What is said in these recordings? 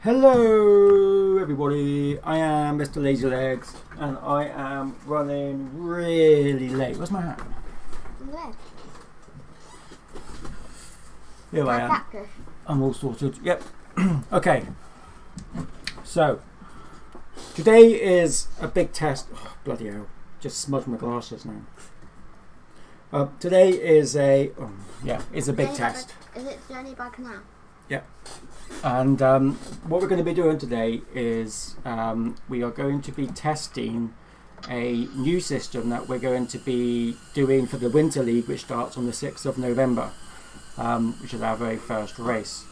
Hello everybody, I am Mr. Lazy Legs and I am running really late. Where's my hat? Where? Here I am. I'm all sorted. Yep. Okay. So, today is a big test. Oh, bloody hell. Just smudged my glasses now. Today is a big test. Is it Journey by Canal? Yep. And what we're going to be doing today is we are going to be testing a new system that we're going to be doing for the Winter League, which starts on the 6th of November, which is our very first race.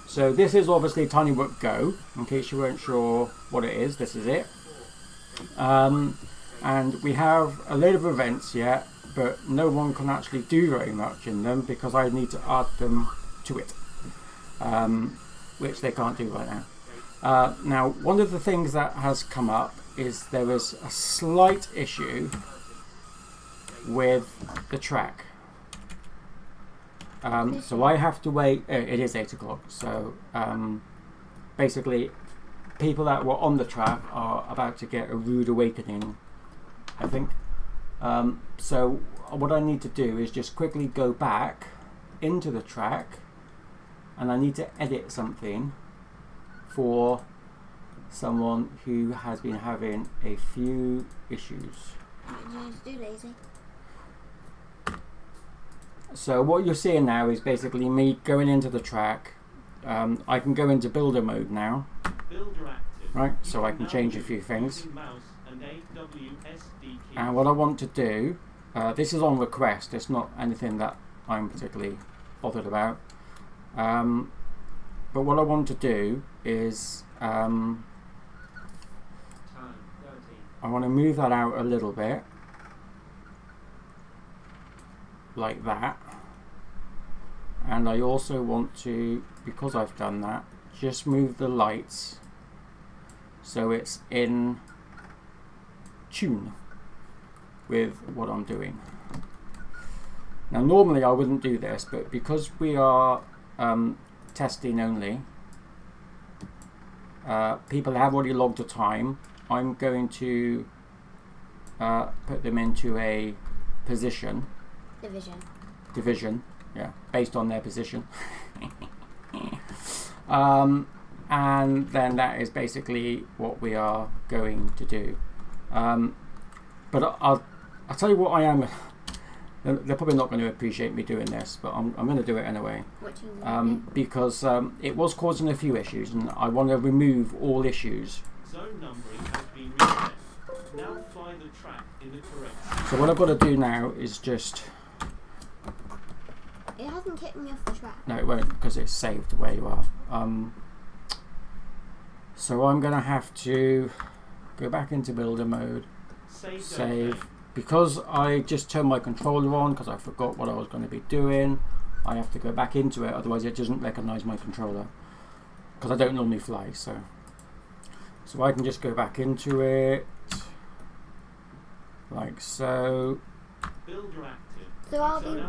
So this is obviously Tiny Work Go, in case you weren't sure what it is. This is it. And we have a load of events yet, but no one can actually do very much in them because I need to add them to it. Which they can't do right now. Now, one of the things that has come up is there is a slight issue with the track. So I have to wait. It is 8 o'clock. So basically, people that were on the track are about to get a rude awakening, I think. So what I need to do is just quickly go back into the track. And I need to edit something for someone who has been having a few issues. What do you do, LaZy? So what you're seeing now is basically me going into the track. I can go into builder mode now. Builder active. Right, so I can change a few things. And what I want to do, this is on request, it's not anything that I'm particularly bothered about. But what I want to do is I want to move that out a little bit like that, and I also want to, because I've done that, just move the lights so it's in tune with what I'm doing. Now normally I wouldn't do this, but because we are testing only, people have already logged a time. I'm going to put them into a division, yeah, based on their position. And then that is basically what we are going to do. But I'll tell you what I am. They're probably not going to appreciate me doing this, but I'm going to do it anyway. What do you mean? Because it was causing a few issues, and I want to remove all issues. Zone numbering has been reset. Now fly the track in the correct. So what I've got to do now is just... It hasn't kicked me off the track. No, it won't, because it's saved where you are. So I'm going to have to go back into builder mode, save. Because I just turned my controller on because I forgot what I was going to be doing, I have to go back into it, otherwise it doesn't recognize my controller, because I don't normally fly. So I can just go back into it like so. Builder active. So I'll be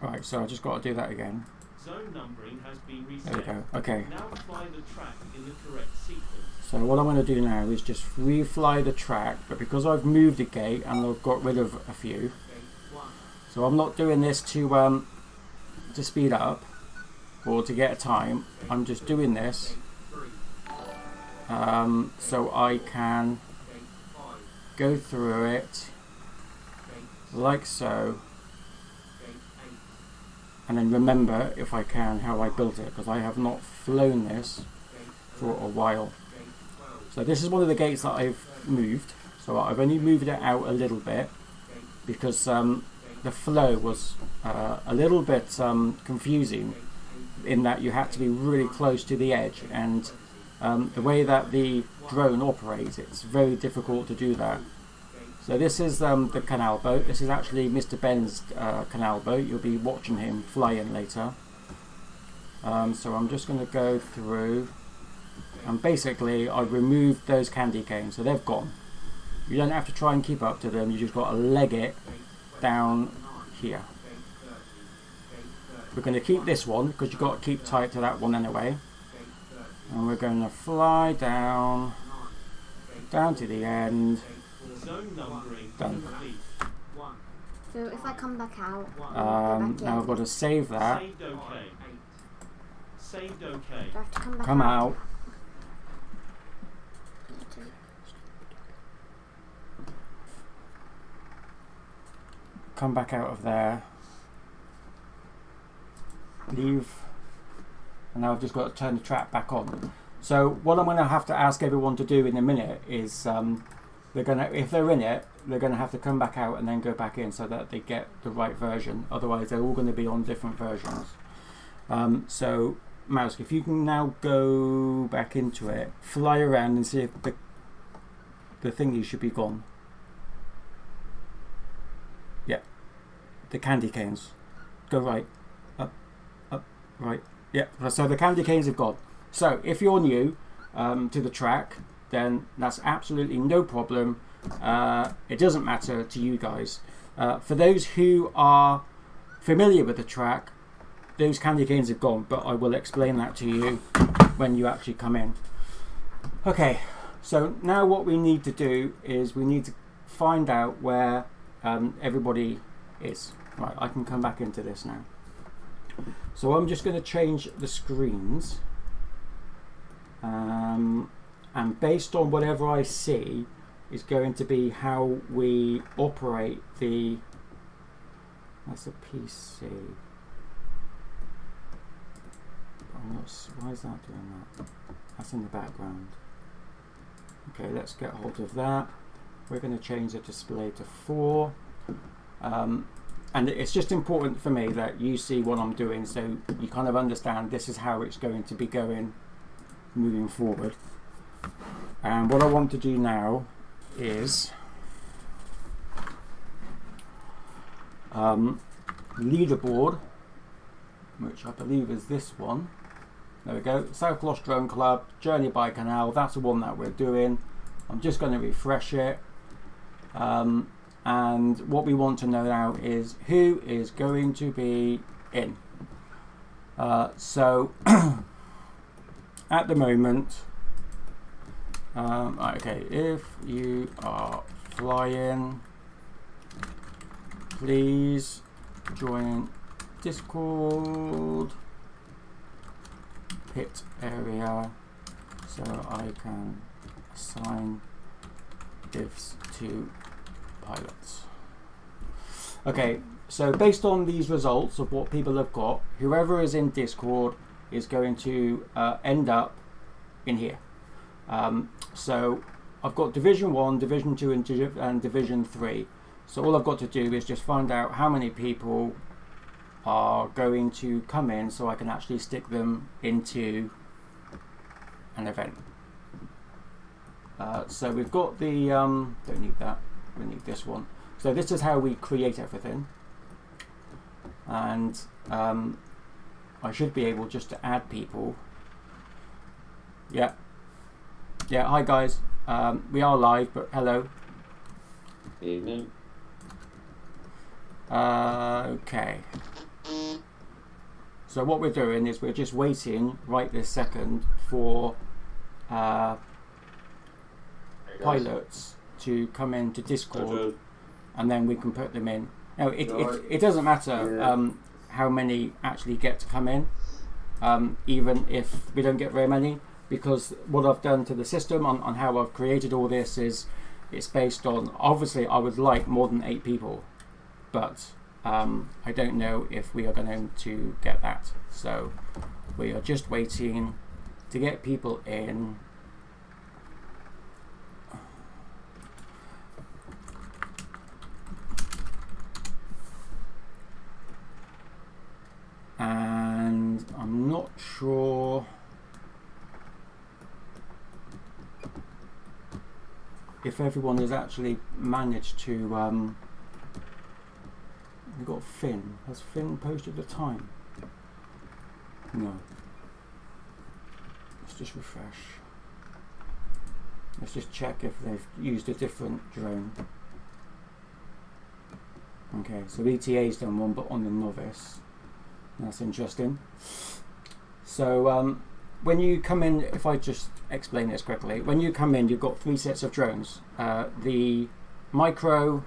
Right, so I just got to do that again. Zone numbering has been reset. There we go. Okay. Now fly the track in the correct sequence. So what I'm going to do now is just refly the track, but because I've moved the gate and I've got rid of a few, so I'm not doing this to speed up or to get a time. I'm just doing this so I can go through it like so, and then remember, if I can, how I built it, because I have not flown this for a while. So this is one of the gates that I've moved. So I've only moved it out a little bit because the flow was a little bit confusing, in that you had to be really close to the edge, and the way that the drone operates, it's very difficult to do that. So this is the canal boat. This is actually Mr. Ben's canal boat. You'll be watching him flying later. So I'm just going to go through, and basically I've removed those candy canes, so they've gone. You don't have to try and keep up to them, you just got to leg it down here. we're going to keep this one because you've got to keep tight to that one anyway. And we're going to fly down to the end. Zone numbering Done. complete. So if I come back out, Now I've got to save that. Saved okay. Saved okay. do I have to come back Come out? out. Come back out of there. Leave. And now I've just got to turn the trap back on. So what I'm going to have to ask everyone to do in a minute is they're going to, if they're in it, they're going to have to come back out and then go back in so that they get the right version. Otherwise they're all going to be on different versions. So Mouse, if you can now go back into it, fly around and see if the thingy should be gone. Yeah, the candy canes. Go right, up, right. Yeah, so the candy canes have gone. So if you're new to the track, then that's absolutely no problem. It doesn't matter to you guys. For those who are familiar with the track, those candy canes have gone, but I will explain that to you when you actually come in. Okay, so now what we need to do is we need to find out where everybody is. Right, I can come back into this now. So I'm just going to change the screens, and based on whatever I see is going to be how we operate the, that's a PC. I'm not, why is that doing that? That's in the background. Okay, let's get hold of that. We're going to change the display to 4. And it's just important for me that you see what I'm doing so you kind of understand this is how it's going to be going moving forward. And what I want to do now is leaderboard, which I believe is this one. There we go, South Gloss Drone Club, Journey by Canal, that's the one that we're doing. I'm just going to refresh it. And what we want to know now is who is going to be in. So at the moment, okay, if you are flying, please join Discord pit area so I can assign divs to pilots. Okay, so based on these results of what people have got, whoever is in Discord is going to end up in here. So I've got Division 1, Division 2 and Division 3. So all I've got to do is just find out how many people are going to come in so I can actually stick them into an event. So we've got the, don't need that, we need this one. So this is how we create everything. And I should be able just to add people. Yeah. Yeah, hi guys. We are live, but hello. Evening. Okay. So what we're doing is we're just waiting right this second for pilots to come into Discord, and then we can put them in. Now it doesn't matter how many actually get to come in, even if we don't get very many, because what I've done to the system on how I've created all this is it's based on, obviously I would like more than 8 people, but I don't know if we are going to get that. So we are just waiting to get people in. And I'm not sure if everyone has actually managed to we've got Finn. Has Finn posted the time? No. Let's just refresh. Let's just check if they've used a different drone. Okay, so ETA's done one, but on the novice. That's interesting. So when you come in, if I just explain this quickly, when you come in, you've got 3 sets of drones. The micro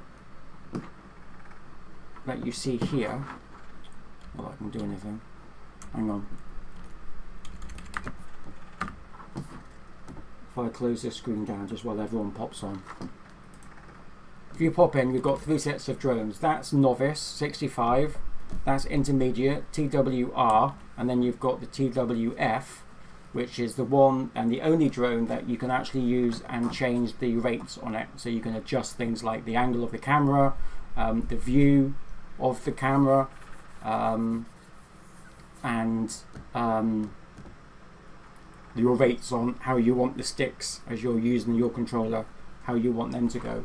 that you see here. Well, I can do anything. Hang on. If I close this screen down just while everyone pops on. If you pop in, you've got 3 sets of drones. That's novice, 65. That's intermediate, TWR. And then you've got the TWF, which is the one and the only drone that you can actually use and change the rates on it. So you can adjust things like the angle of the camera, the view of the camera, and your rates on how you want the sticks as you're using your controller, how you want them to go.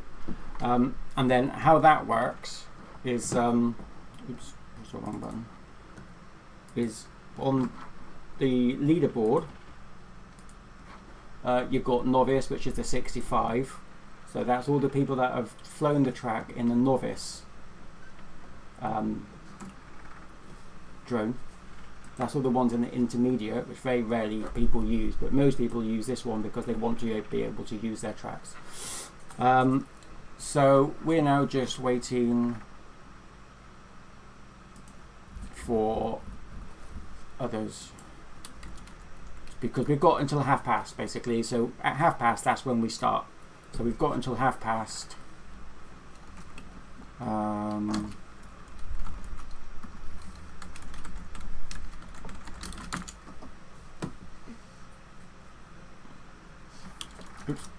And then how that works is, oops, what's the wrong button? Is on the leaderboard, you've got novice, which is the 65. So that's all the people that have flown the track in the novice drone. That's all the ones in the intermediate, which very rarely people use, but most people use this one because they want to be able to use their tracks. So we're now just waiting for others because we've got until past basically. So at past, that's when we start. So we've got until past. Oops.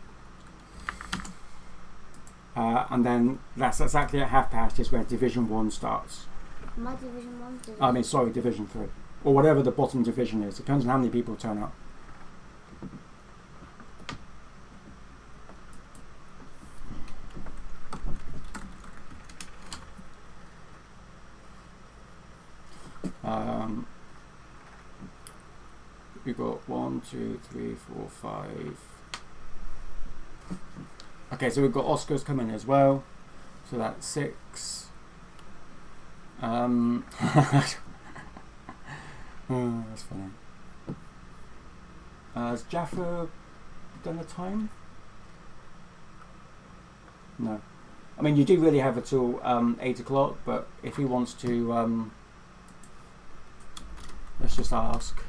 And then that's exactly at past is where Division 1 starts. My Division 1's Division. I mean, sorry, Division 3. Or whatever the bottom division is. Depends on how many people turn up. We've got 1, 2, 3, 4, 5. Okay, so we've got Oscars coming as well. So that's 6. Oh, that's funny. Has Jaffa done a time? No. I mean, you do really have it till 8 o'clock, but if he wants to, let's just ask.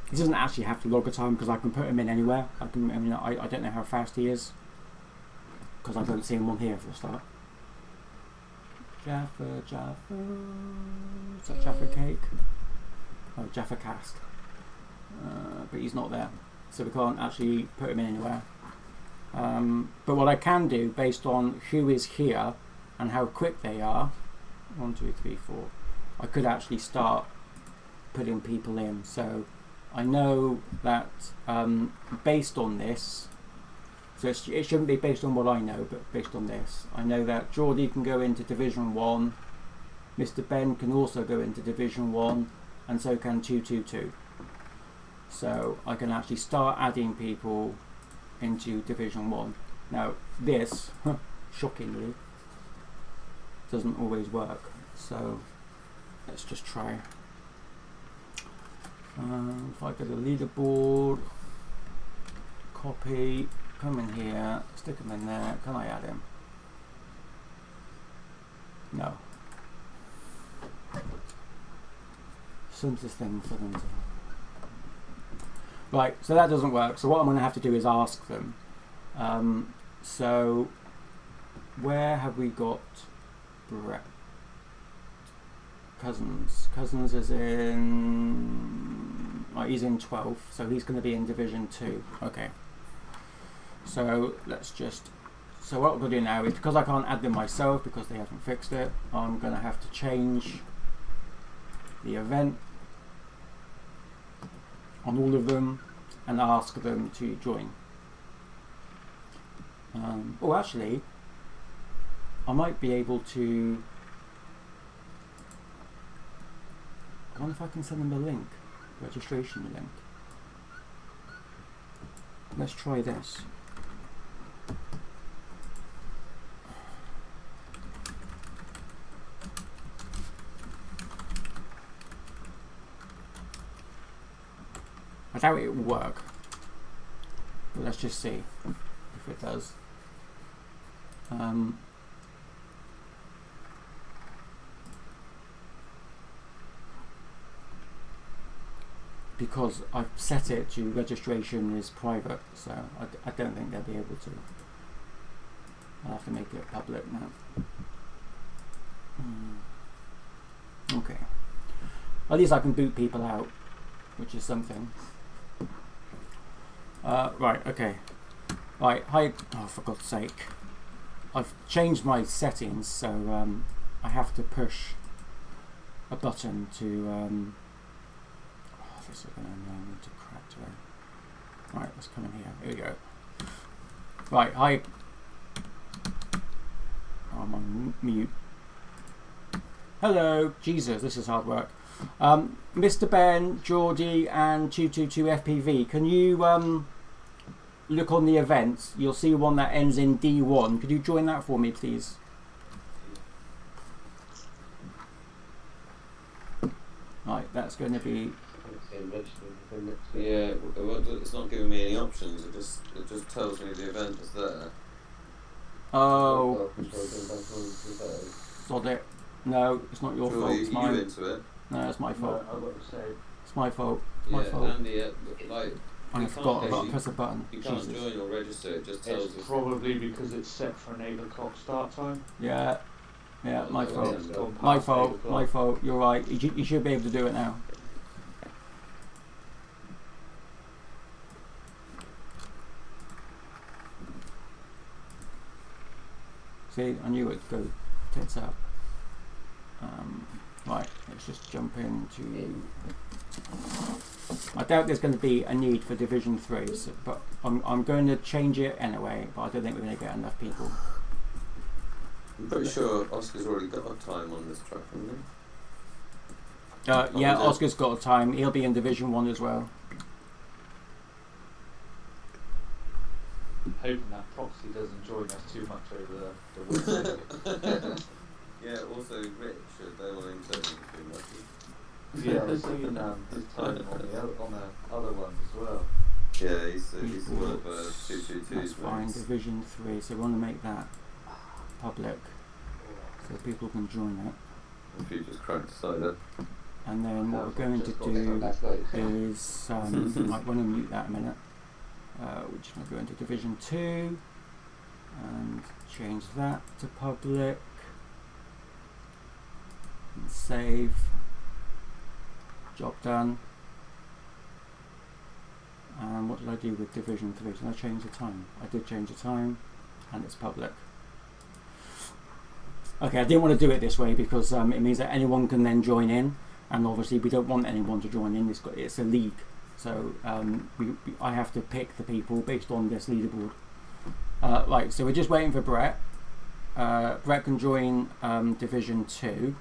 He doesn't actually have to log a time because I can put him in anywhere. I don't know how fast he is because I don't see him on here for a start. Jaffa. Is that Jaffa Cake? Oh, Jaffa Cast. But he's not there, so we can't actually put him in anywhere. But what I can do, based on who is here and how quick they are, 1, 2, 3, 4, I could actually start putting people in. So I know that based on this, so it shouldn't be based on what I know, but based on this, I know that Geordie can go into Division 1, Mr. Ben can also go into Division 1, and so can 222. So I can actually start adding people into Division 1. Now this, shockingly, doesn't always work, so let's just try. If I go to the leaderboard, copy, come in here, stick him in there. Can I add him? No. Simplest thing for them to. Right, so that doesn't work. So what I'm going to have to do is ask them. So where have we got Brett? Cousins is in, he's in 12, so he's going to be in Division 2. Okay. So let's just, so what we're going to do now is, because I can't add them myself because they haven't fixed it, I'm going to have to change the event on all of them and ask them to join. Oh, actually, I might be able to. I wonder if I can send them a link, registration link. let's try this. I doubt it will work, but let's just see if it does. Because I've set it to registration is private, so I don't think they'll be able to. I'll have to make it public now. Okay. At least I can boot people out, which is something. Right, okay. Right, hi. Oh, for God's sake. I've changed my settings, so I have to push a button to. This is going to annoy me to crap today. Right, let's come in here. Here we go. Right, hi. Oh, I'm on mute. Hello, Jesus, this is hard work. Mr. Ben, Geordie, and 222 FPV, can you look on the events? You'll see one that ends in D1. Could you join that for me, please? Right, that's going to be. Yeah, it's not giving me any options. It just tells me the event is there. Oh, sod it. No, it's not your fault. It's mine. You into it? No, it's my fault. No, I've got to say. It's my fault. It's my fault. Andy, like, I forgot. I've got to press a button. you can't Jesus. join or register. It just tells It's us. probably because it's set for an 8 o'clock start time. Yeah, yeah, my Oh, fault. It's gone My past 8 fault. o'clock. My fault. You're right. You should be able to do it now. See, I knew it'd go tits up. Right, let's just jump into. I doubt there's going to be a need for Division 3, so, but I'm going to change it anyway. But I don't think we're going to get enough people. I'm pretty sure Oscar's already got a time on this track, hasn't he? Yeah, was it? Oscar's got a time. He'll be in Division 1 as well. Hoping that proxy doesn't join us too much over the weekend. Yeah, also Rich, they want him to be lucky. Yeah, I've seen his time on the other ones as well. Yeah, he's one of 222's That's fine. mates. Division 3. So we want to make that public, so people can join it. If you just cracked cider. And then what we're going to do is, might want to mute that a minute. We're just going to go into Division 2 and change that to public and save. Job done. And what did I do with Division 3? Did I change the time? I did change the time, and it's public. Okay, I didn't want to do it this way because it means that anyone can then join in, and obviously we don't want anyone to join in. It's a league, so I have to pick the people based on this leaderboard. Right, so we're just waiting for Brett. Brett can join Division 2.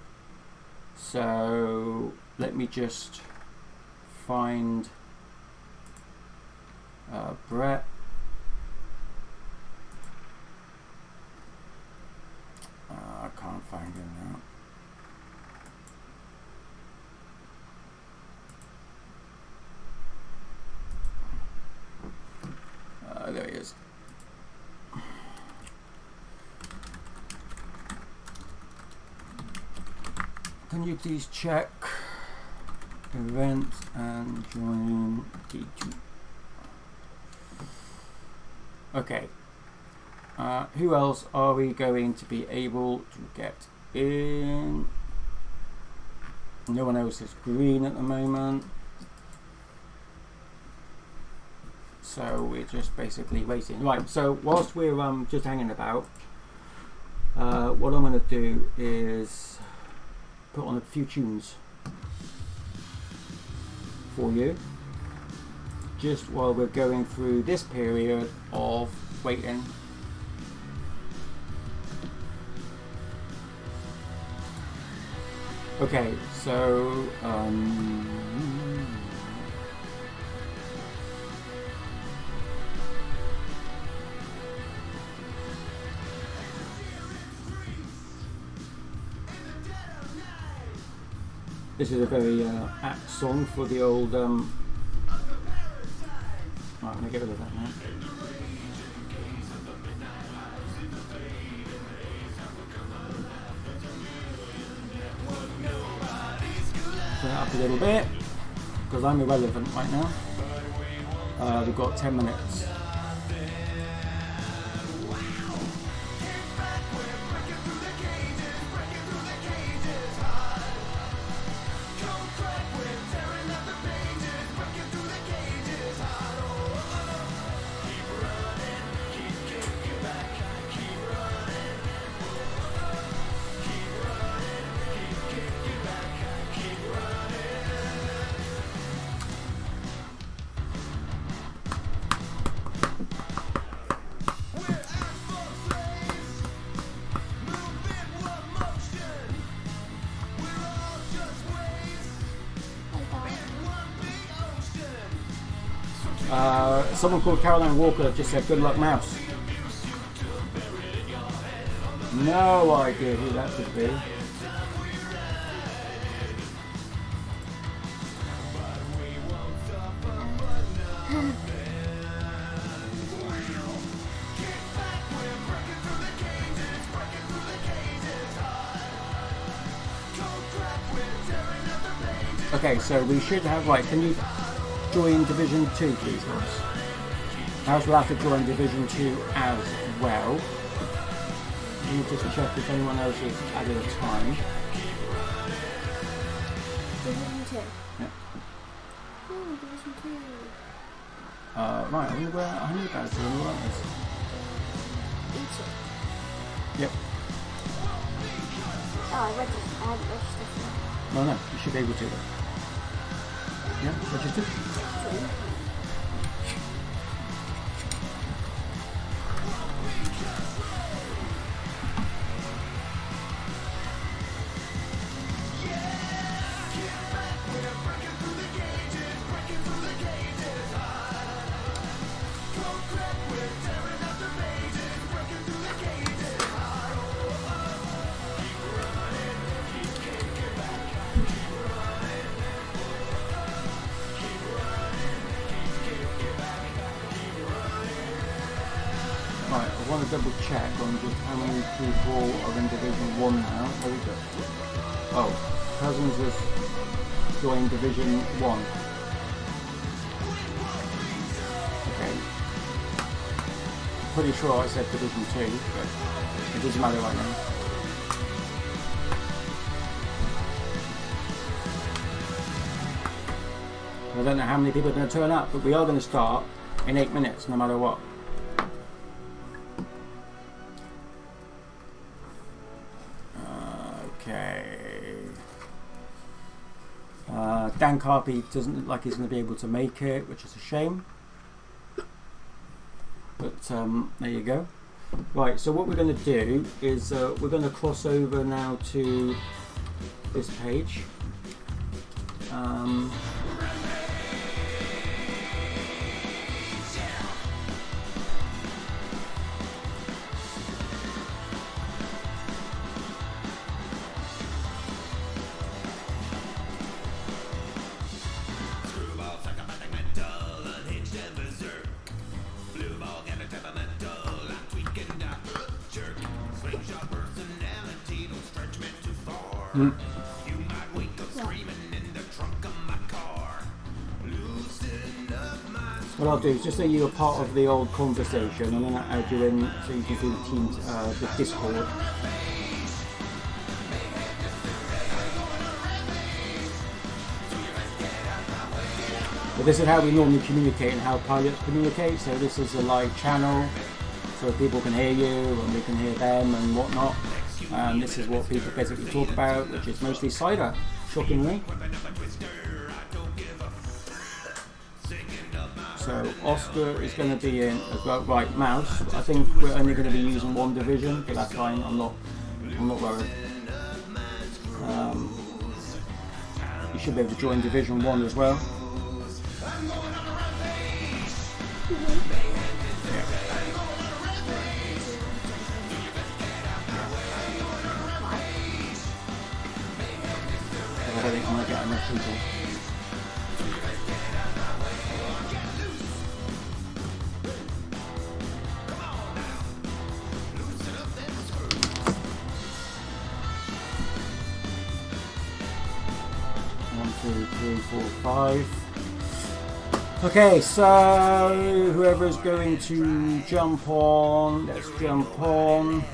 So let me just find Brett. I can't find him now. There he is. Can you please check event and join D2? Okay. Who else are we going to be able to get in? No one else is green at the moment. So we're just basically waiting. Right, so whilst we're just hanging about, what I'm going to do is put on a few tunes for you, just while we're going through this period of waiting. Okay, so This is a very apt song for the old. Right, I'm gonna get rid of that now. Turn it up a little bit because I'm irrelevant right now. We've got 10 minutes. Someone called Caroline Walker just said, "Good luck, mouse." No idea who that could be. Okay, so we should have, right, can you join Division 2, please, House? House will have to join Division 2 as well. Let me just check if anyone else has added a time. Division 2. Yeah. Oh, Division 2. Right, I wonder where I need that to all that is. Egypt. Yep. Oh, I haven't registered for that. No, you should be able to. Yeah, registered. Right, I want to double check on just how many people are in Division 1 now. There we go. Oh, Cousins has joined Division 1. Okay. Pretty sure I said Division 2, but it doesn't matter right now. I don't know how many people are going to turn up, but we are going to start in 8 minutes, no matter what. Dan Carpy doesn't look like he's going to be able to make it, which is a shame. But there you go. Right, so what we're going to do is we're going to cross over now to this page. What I'll do is just say you're part of the old conversation, and then I'll add you in so you can do the team, the Discord. But this is how we normally communicate and how pilots communicate. So this is a live channel, so people can hear you and we can hear them and whatnot. And this is what people basically talk about, which is mostly cider, shockingly. So Oscar is going to be in as well. Right, Mouse. I think we're only going to be using one division, but that's fine. I'm not worried. You should be able to join Division 1 as well. I don't think I'm going to get enough people. One, two, three, four, five. Okay, so whoever's going to jump on, let's jump on.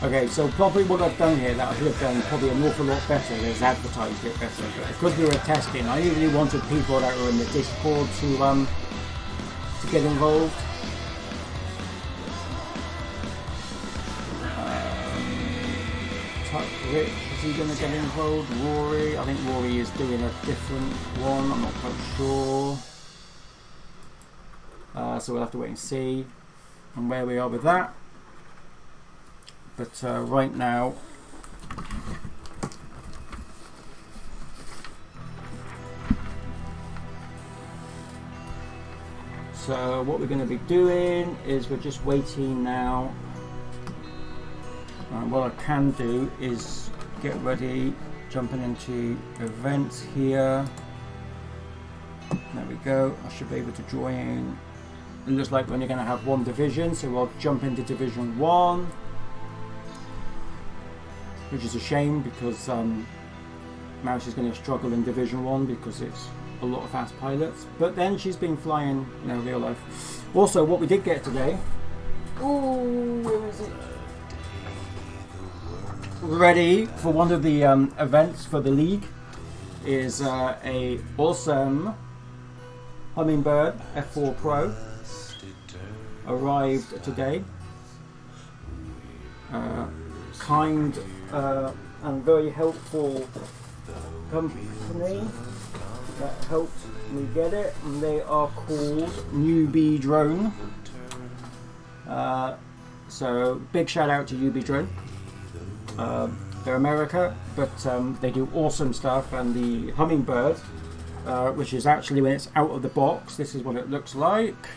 Okay, so probably what I've done here that I could have done probably an awful lot better is advertised it better. But because we were testing, I usually wanted people that were in the Discord to get involved. Rich, is he going to get involved? Rory, I think Rory is doing a different one. I'm not quite sure. So we'll have to wait and see and where we are with that. But right now, so what we're going to be doing is we're just waiting now. What I can do is get ready, jumping into events here. There we go. I should be able to join. It looks like we're only going to have one division, so I'll jump into Division 1. Which is a shame because Mouse is going to struggle in Division 1 because it's a lot of fast pilots. But then she's been flying, you know, real life. Also, what we did get today. Ooh, where is it? Ready for one of the events for the league is a awesome Hummingbird F4 Pro. Arrived today. Kind and very helpful company that helped me get it, and they are called Newbie Drone. So big shout out to Newbie Drone. They're America, but they do awesome stuff, and the Hummingbird, which is actually when it's out of the box, this is what it looks like.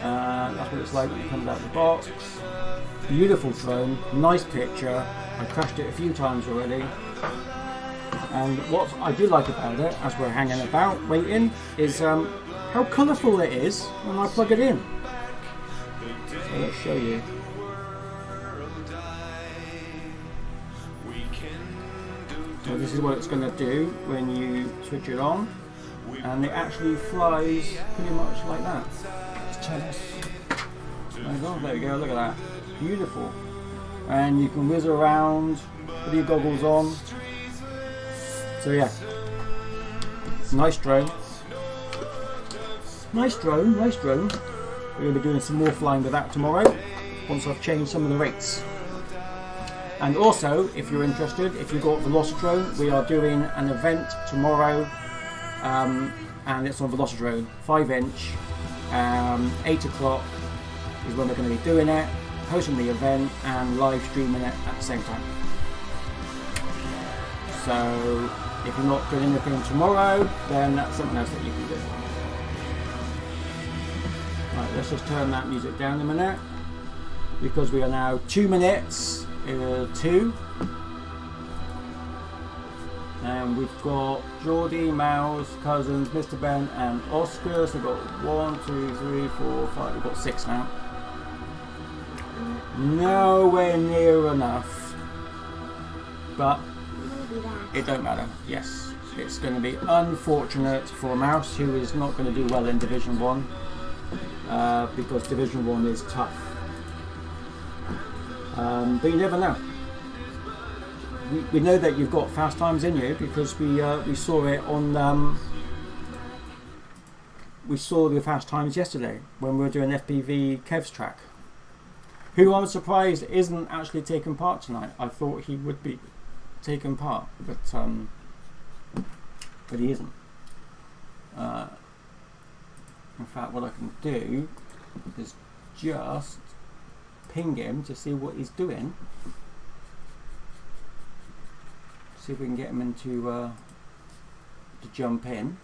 That's what it's like when it comes out of the box. Beautiful drone, nice picture. I crashed it a few times already. And what I do like about it, as we're hanging about waiting, is how colourful it is when I plug it in. So let's show you. So this is what it's going to do when you switch it on, and it actually flies pretty much like that. Let's turn this. There we go, look at that. Beautiful. And you can whiz around with your goggles on. So yeah, nice drone. Nice drone, nice drone. We're going to be doing some more flying with that tomorrow, once I've changed some of the rates. And also, if you're interested, if you've got Velocidrone, we are doing an event tomorrow, and it's on Velocidrone, 5-inch, 8 o'clock is when we're going to be doing it, hosting the event and live streaming it at the same time. So, if you're not doing anything tomorrow, then that's something else that you can do. Right, let's just turn that music down a minute, because we are now 2 minutes 2, and we've got Geordie, Mouse, Cousins, Mr. Ben and Oscar, so we've got 1, 2, 3, 4, 5, we've got 6 now. Nowhere near enough, but it don't matter. Yes, it's going to be unfortunate for Mouse, who is not going to do well in Division 1, because Division 1 is tough. But you never know. We know that you've got fast times in you, because we saw it on we saw the fast times yesterday when we were doing FPV Kev's track, who I'm surprised isn't actually taking part tonight. I thought he would be taking part, but he isn't. In fact, what I can do is just ping him to see what he's doing. See if we can get him into to jump in.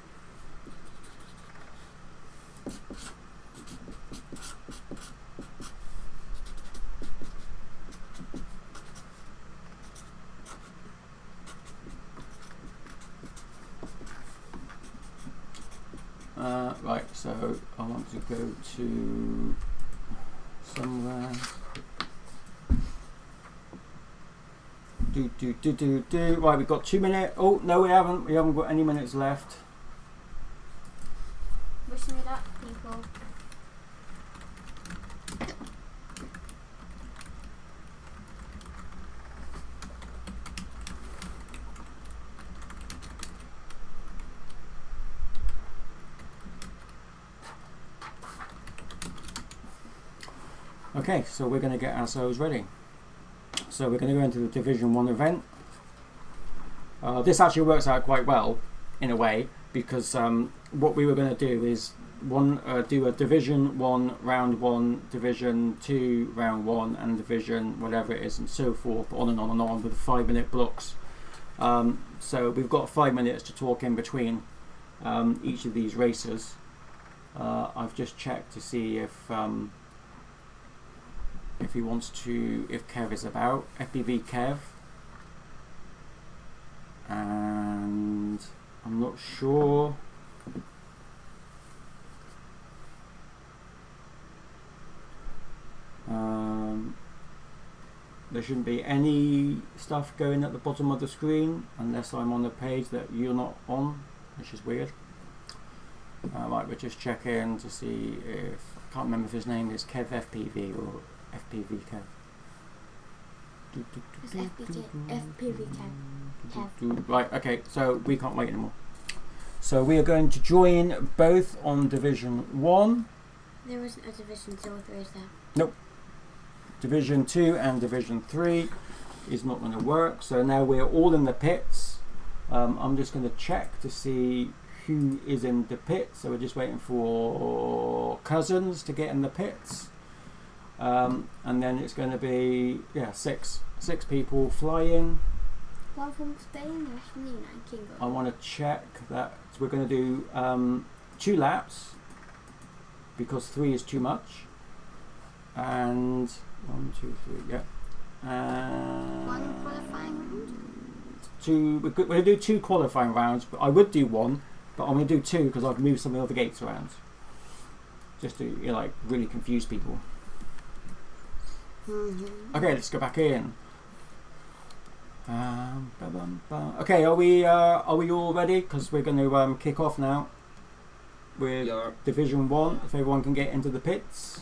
Right, so I want to go to somewhere. Do. Right, we've got 2 minutes. Oh no, we haven't. We haven't got any minutes left. Wish me luck, people. Okay, so we're going to get ourselves ready. So we're going to go into the Division 1 event. This actually works out quite well, in a way, because what we were going to do is do a Division 1 round 1, Division 2 round 1, and Division whatever it is, and so forth, on and on and on, with 5-minute blocks. So we've got 5 minutes to talk in between each of these races. I've just checked to see if he wants to, if Kev is about, FPV Kev, and I'm not sure. There shouldn't be any stuff going at the bottom of the screen unless I'm on the page that you're not on, which is weird. Right, we're just checking to see if, I can't remember if his name is Kev FPV or FPV Kev. It's FPV Kev. Right, okay, so we can't wait anymore. So we are going to join both on Division 1. There isn't a Division 2 or 3, is there? Nope. Division 2 and Division 3 is not going to work. So now we're all in the pits. I'm just going to check to see who is in the pits. So we're just waiting for Cousins to get in the pits. And then it's going to be, yeah, six people flying. One from Spain, the rest from the United Kingdom. I want to check that. So we're going to do 2 laps because 3 is too much. And 1, 2, 3, yeah. And 1 qualifying round? 2. We're going to do 2 qualifying rounds, but I would do 1, but I'm going to do 2 because I've moved some of the other gates around, just to, you know, like, really confuse people. Okay, let's go back in. Okay, are we all ready? Because we're going to kick off now with Division 1. If everyone can get into the pits.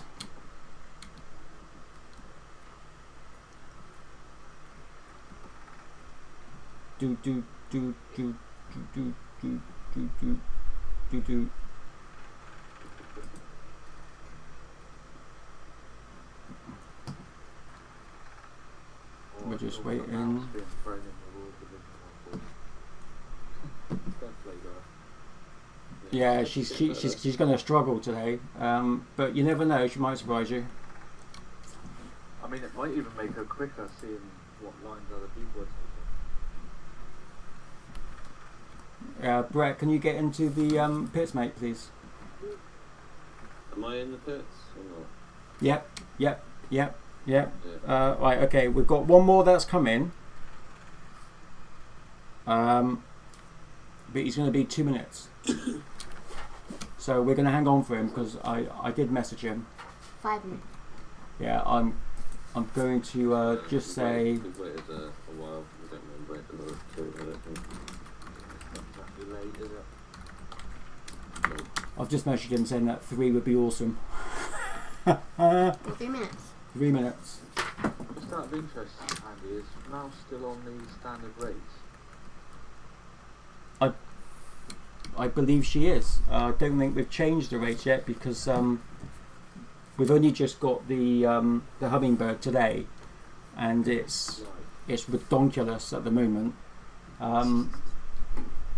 Do. We're just waiting. Yeah, she's going to struggle today, but you never know. She might surprise you. I mean, it might even make her quicker seeing what lines other people are taking. Brett, can you get into the pits, mate, please? Am I in the pits or not? Yep. Yeah. Right, okay, we've got one more that's come in. But he's going to be 2 minutes. So we're going to hang on for him because I did message him. 5 minutes. Yeah, I'm going to just say. We've waited a while. We don't want to wait another 2 minutes. Not too late, is it? I've just messaged him saying that 3 would be awesome. 3 minutes. 3 minutes. Just out of interest, Andy, is Mal still on the standard rates? I believe she is. I don't think we've changed the rates yet because we've only just got the Hummingbird today, and it's redonkulous at the moment.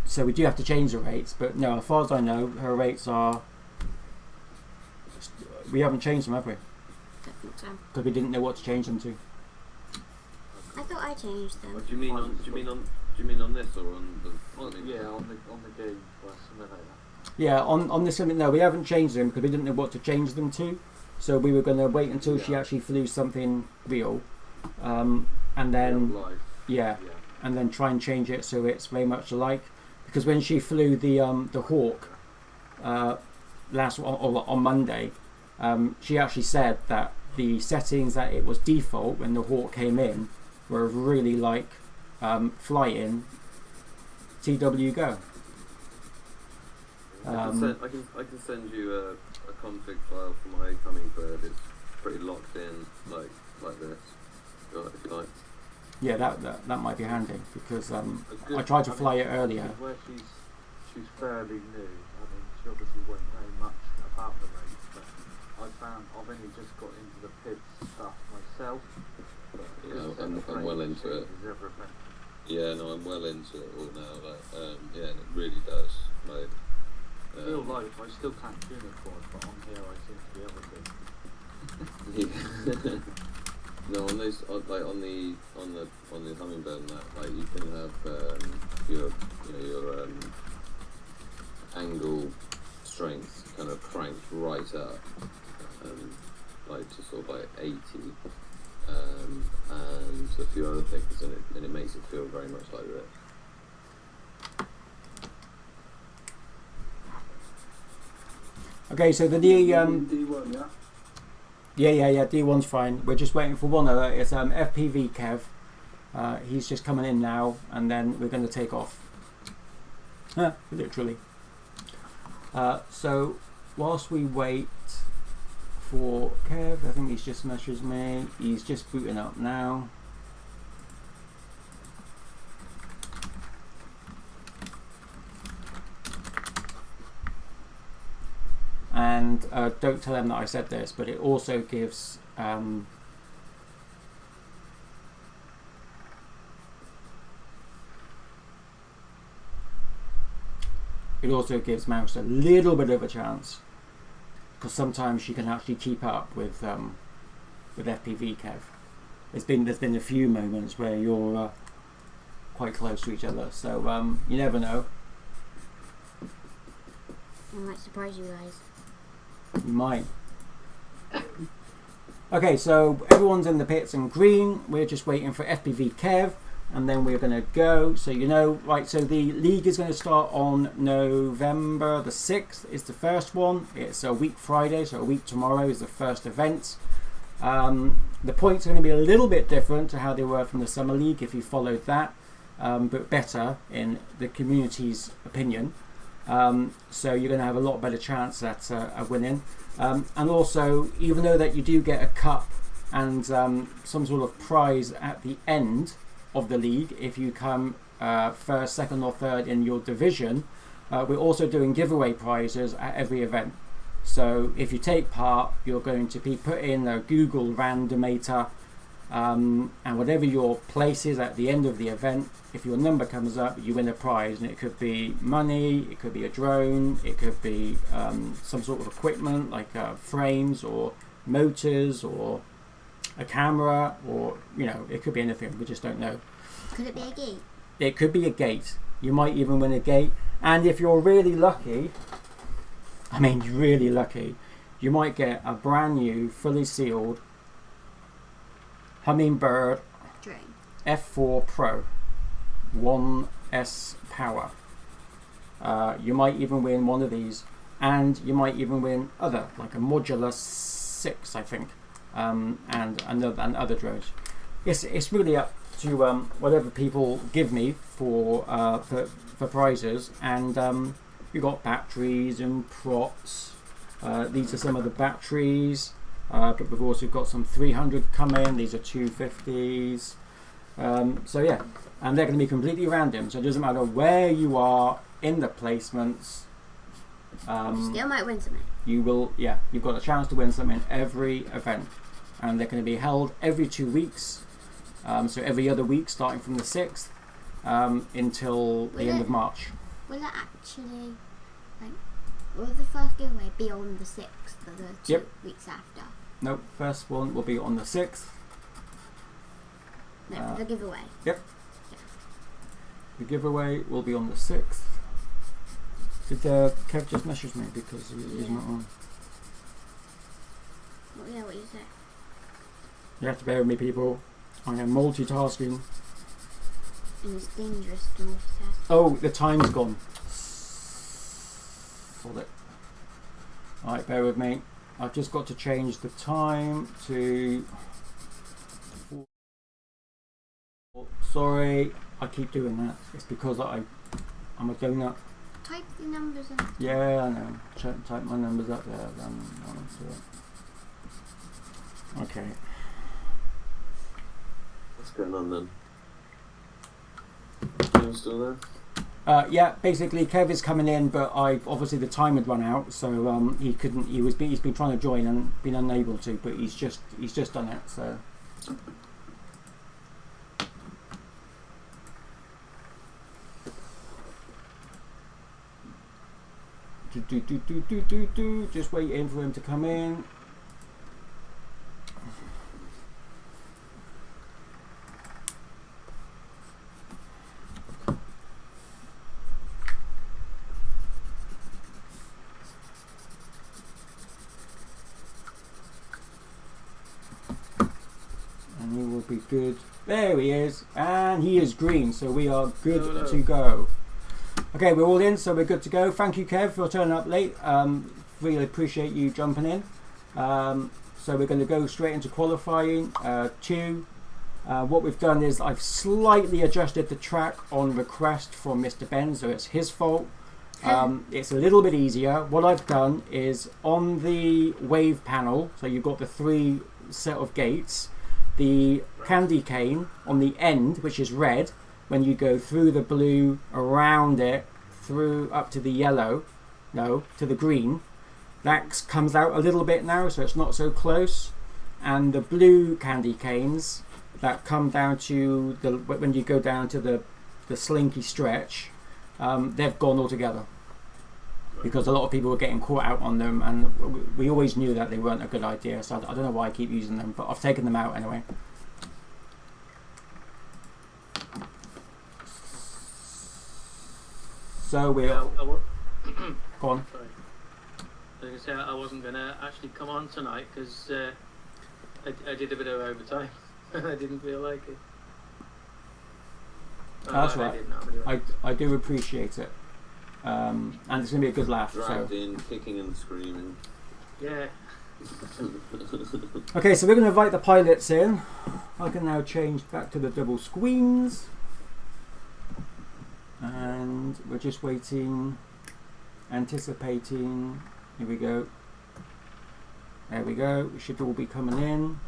So we do have to change the rates, but no, as far as I know, her rates are. We haven't changed them, have we? don't think so. because we didn't know what to change them to. I thought I changed them. Do you mean on this or on the? Yeah, on the game simulator. Yeah, on this limit, no, we haven't changed them because we didn't know what to change them to. So we were going to wait until she actually flew something real, and then Real life. yeah, and then try and change it so it's very much alike. Because when she flew the Hawk on Monday, she actually said that the settings that it was default when the Hawk came in were really like flying TW Go. I can send you a config file for my hummingbird. It's pretty locked in like this. If you like. Yeah, that might be handy because I tried to fly it earlier. Where she's fairly new. I mean, she obviously won't know much about the race, but I've only just got into the PID stuff myself. Yeah, I'm well into it. Everything. Yeah, no, I'm well into it all now. Yeah, and it really does. Real life, I still can't tune it for it, but on here I seem to be able to. Yeah. No, on those, on the hummingbird and that, like you can have your angle strength kind of cranked right up, like to sort of like 80, and a few other things, and it makes it feel very much like this. Okay, so the D1, yeah. Yeah, D1's fine. We're just waiting for one other. It's FPV Kev. He's just coming in now, and then we're going to take off. Literally. So, whilst we wait for Kev, I think he's just messaged me. He's just booting up now. And don't tell him that I said this, but it also gives Mouse a little bit of a chance, because sometimes she can actually keep up with FPV Kev. There's been a few moments where you're quite close to each other, so you never know. I might surprise you guys. You might. Okay, so everyone's in the pits in green. We're just waiting for FPV Kev, and then we're going to go. So right, so the league is going to start on November the 6th is the first one. It's a week Friday, so a week tomorrow is the first event. The points are going to be a little bit different to how they were from the Summer League if you followed that, but better in the community's opinion. So you're going to have a lot better chance at winning, and also, even though that you do get a cup and some sort of prize at the end of the league if you come first, second or third in your division, we're also doing giveaway prizes at every event. So if you take part, you're going to be put in a Google randomator, and whatever your place is at the end of the event, if your number comes up, you win a prize, and it could be money, it could be a drone, it could be some sort of equipment like frames or motors or a camera, or it could be anything. We just don't know. Could it be a gate? It could be a gate. You might even win a gate, and if you're really lucky, you might get a brand new, fully sealed Hummingbird Drone. F4 Pro 1S power. You might even win one of these, and you might even win other, like a Modular 6, I think, and other drones. It's really up to whatever people give me for prizes, and you've got batteries and props. These are some of the batteries. But we've also got some 300 coming. These are 250s. So yeah, and they're going to be completely random. So it doesn't matter where you are in the placements. You still might win something. You will, yeah. You've got a chance to win something every event, and they're going to be held every 2 weeks. So every other week, starting from the 6th until the end of March. Will it actually, will the first giveaway be on the 6th or the 2 weeks after? Nope, first one will be on the 6th. No, the giveaway. Yep. The giveaway will be on the 6th. Did Kev just message me because he's not on? Well, yeah, what you say? You have to bear with me, people. I am multitasking. And it's dangerous to multitask. Oh, the time's gone. Hold it. Alright, bear with me. I've just got to change the time to... Sorry, I keep doing that. It's because I'm a donut. Type the numbers in. Yeah, I know. Type my numbers up there. Then I'll do it. Okay. What's going on then? Jim's still there? Yeah, basically Kev is coming in, but obviously the time had run out, so he couldn't. He's been trying to join and been unable to, but he's just done it. So. Just waiting for him to come in. And he will be good. There he is, and he is green, so we are good to go. Okay, we're all in, so we're good to go. Thank you, Kev, for turning up late. Really appreciate you jumping in. So we're going to go straight into qualifying. What we've done is I've slightly adjusted the track on request from Mr. Ben, so it's his fault. It's a little bit easier. What I've done is on the wave panel, so you've got the 3 set of gates, the candy cane on the end, which is red, when you go through the blue, around it, through up to the yellow, no, to the green, that comes out a little bit now, so it's not so close. And the blue candy canes that come down to the, when you go down to the slinky stretch, they've gone altogether. Because a lot of people were getting caught out on them, and we always knew that they weren't a good idea, so I don't know why I keep using them, but I've taken them out anyway. So we're... Yeah, Go on. Sorry. I was going to say I wasn't going to actually come on tonight because I did a bit of overtime. I didn't feel like it. That's right. I do appreciate it. And it's going to be a good laugh. Dragged in, kicking and screaming. Yeah. Okay, so we're going to invite the pilots in. I can now change back to the double screens. And we're just waiting, anticipating. Here we go. There we go. We should all be coming in.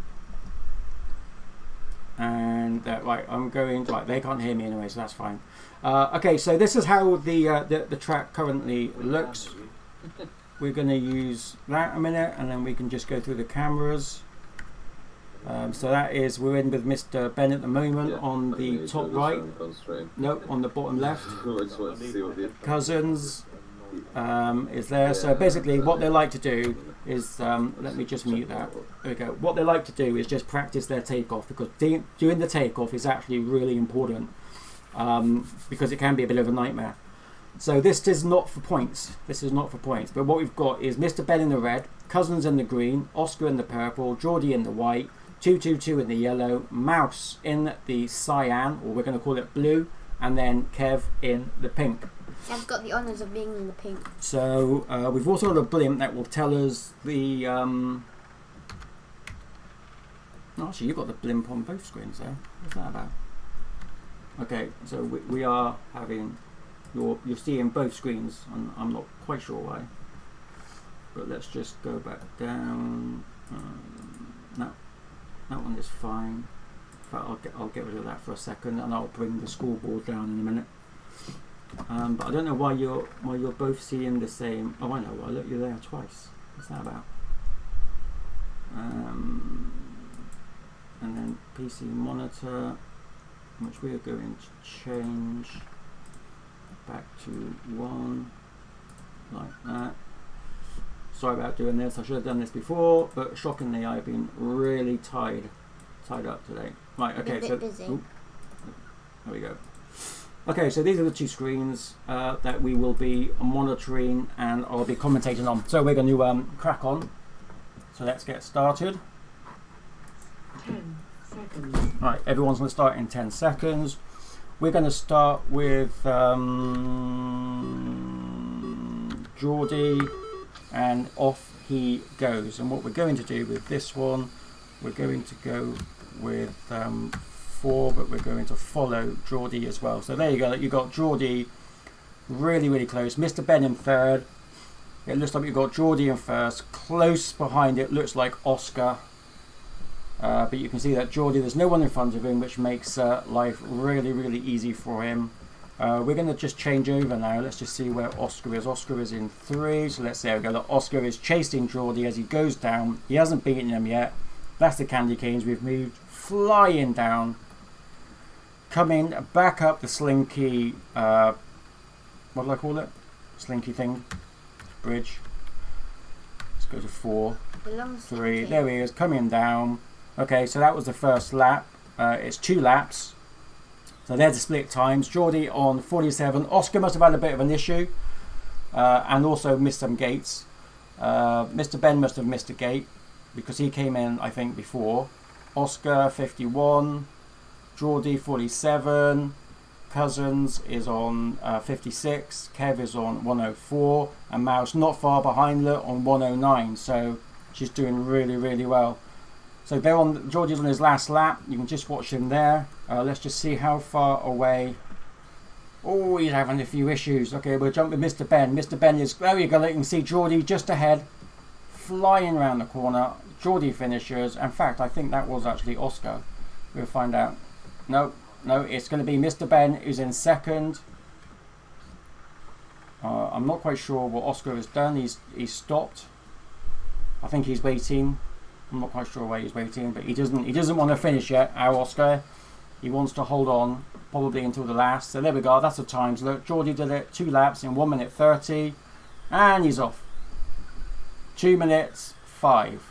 And right, I'm going. Right, they can't hear me anyway, so that's fine. Okay, so this is how the track currently looks. We're going to use that a minute, and then we can just go through the cameras. So that is, we're in with Mr. Ben at the moment, on the top right. Nope, on the bottom left. Cousins is there. So basically what they like to do is, let me just mute that. There we go. What they like to do is just practice their takeoff, because doing the takeoff is actually really important, because it can be a bit of a nightmare. So this is not for points. This is not for points. But what we've got is Mr. Ben in the red, Cousins in the green, Oscar in the purple, Geordie in the white, 222 in the yellow, Mouse in the cyan, or we're going to call it blue, and then Kev in the pink. I've got the honours of being in the pink. So we've also got a blimp that will tell us the... Actually, you've got the blimp on both screens there. What's that about? Okay, so we are having... You're seeing both screens, and I'm not quite sure why. But let's just go back down. No, that one is fine. In fact, I'll get rid of that for a second, and I'll bring the scoreboard down in a minute. But I don't know why you're both seeing the same. Oh, I know why. Look, you're there twice. What's that about? And then PC monitor, which we are going to change back to 1, like that. Sorry about doing this. I should have done this before, but shockingly, I've been really tied up today. Right. Okay. Been a bit busy. Ooh, there we go. Okay, so these are the two screens that we will be monitoring and I'll be commentating on. So we're going to crack on. So let's get started. 10 seconds. Right, everyone's going to start in 10 seconds. We're going to start with Geordie, and off he goes. And what we're going to do with this one, we're going to go with 4, but we're going to follow Geordie as well. So there you go. You got Geordie really close. Mr. Ben in third. It looks like you've got Geordie in first. Close behind it looks like Oscar. But you can see that Geordie, there's no one in front of him, which makes life really easy for him. We're going to just change over now. Let's just see where Oscar is. Oscar is in 3. So let's say we go. That Oscar is chasing Geordie as he goes down. He hasn't beaten him yet. That's the candy canes. We've moved flying down. Coming back up the slinky, what do I call it? Slinky thing. Bridge. Let's go to 4. 3. There he is, coming down. Okay, so that was the first lap. It's 2 laps. So there's the split times. Geordie on 47. Oscar must have had a bit of an issue. And also missed some gates. Mr. Ben must have missed a gate, because he came in, I think, before. Oscar 51. Geordie 47, Cousins is on 56, Kev is on 104, and Mouse not far behind her on 109. So she's doing really well. So they're on. Geordie's on his last lap. You can just watch him there. Let's just see how far away. Oh, he's having a few issues. Okay, we'll jump with Mr. Ben. Mr. Ben is, there you go. You can see Geordie just ahead, flying around the corner. Geordie finishes. In fact, I think that was actually Oscar. We'll find out. No, it's going to be Mr. Ben who's in second. I'm not quite sure what Oscar has done. He's stopped. I think he's waiting. I'm not quite sure why he's waiting, but he doesn't want to finish yet. Our Oscar, he wants to hold on probably until the last. So there we go. That's the times. Look, Geordie did it 2 laps in 1 minute 30, and he's off. 2 minutes 5.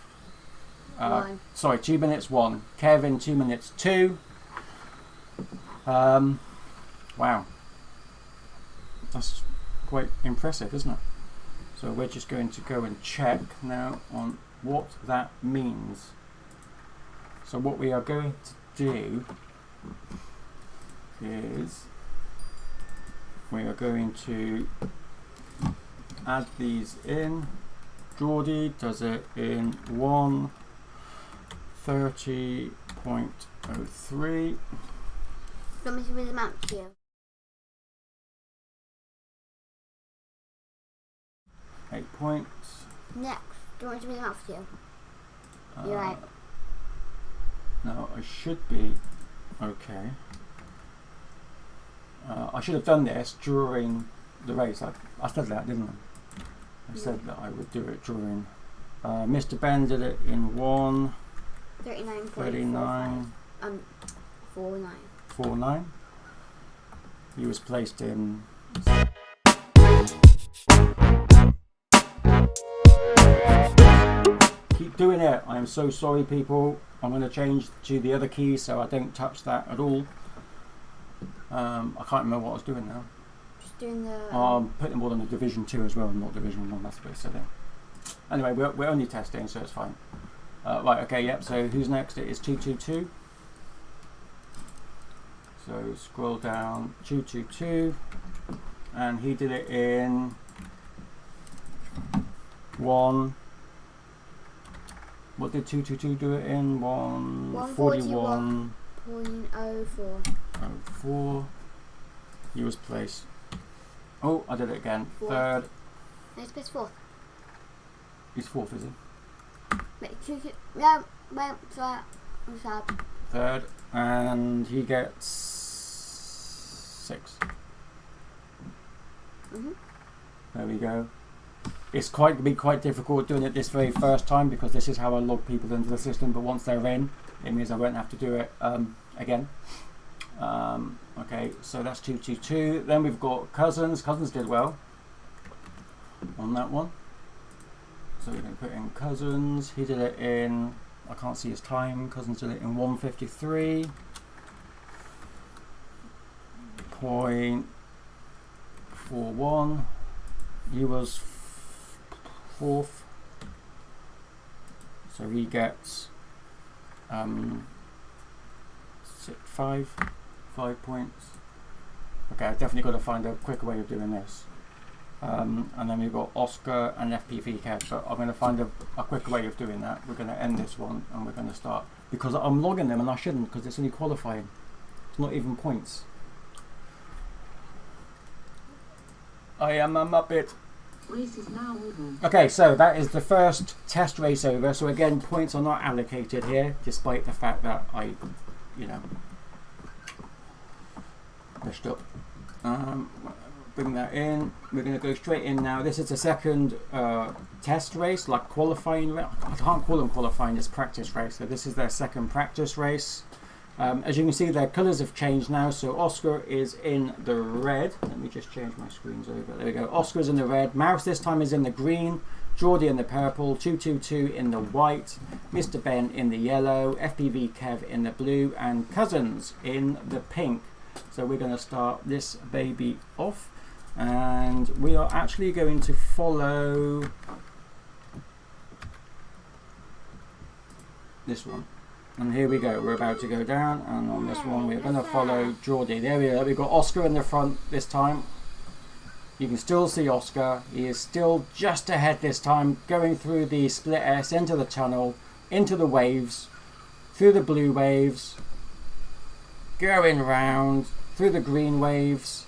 Sorry, 2 minutes 1. Kevin 2 minutes 2. Wow, that's quite impressive, isn't it? So we're just going to go and check now on what that means. So what we are going to do is we are going to add these in. Geordie does it in 1:30.03. Do you want me to read them out to you? 8 points. Next, do you want me to read them out for you? You're right. No, I should be okay. I should have done this during the race. I said that, didn't I? I said that I would do it during. Mr. Ben did it in 1:39. 49. He was placed in. Keep doing it. I am so sorry, people. I'm going to change to the other key so I don't touch that at all. I can't remember what I was doing now. Just doing the. I'm putting them all in the Division 2 as well, not Division 1. That's a bit silly. Anyway, we're only testing, so it's fine. Right, okay, yep. So who's next? It is 222. So scroll down, 222, and he did it in 1. What did 222 do it in? 1:41.04. He was placed. Oh, I did it again. 3rd. No, it's placed 4th. He's 4th, is he? No, wait, sorry. 3rd, and he gets 6. There we go. It's quite difficult doing it this very first time because this is how I log people into the system. But once they're in, it means I won't have to do it again. Okay, so that's 222. Then we've got Cousins. Cousins did well on that one. So we're going to put in Cousins. He did it in, I can't see his time. Cousins did it in 1:53.41. He was fourth. So he gets 5 points. Okay, I've definitely got to find a quicker way of doing this. And then we've got Oscar and FPV Kev, but I'm going to find a quicker way of doing that. We're going to end this one and we're going to start, because I'm logging them and I shouldn't, because it's only qualifying. It's not even points. I am a Muppet. Race is now over. Okay, so that is the first test race over. So again, points are not allocated here, despite the fact that I, pushed up. Bring that in. We're going to go straight in now. This is the second test race, like qualifying. I can't call them qualifying, it's practice race. So this is their second practice race. As you can see, their colours have changed now. So Oscar is in the red. Let me just change my screens over. There we go. Oscar's in the red. Mouse this time is in the green. Geordie in the purple. 222 in the white. Mr. Ben in the yellow. FPV Kev in the blue. And Cousins in the pink. So we're going to start this baby off. And we are actually going to follow this one. And here we go, we're about to go down, and on this one we're going to follow Geordie. There we go, we've got Oscar in the front this time. You can still see Oscar, he is still just ahead this time, going through the split S, into the tunnel, into the waves, through the blue waves, going round, through the green waves,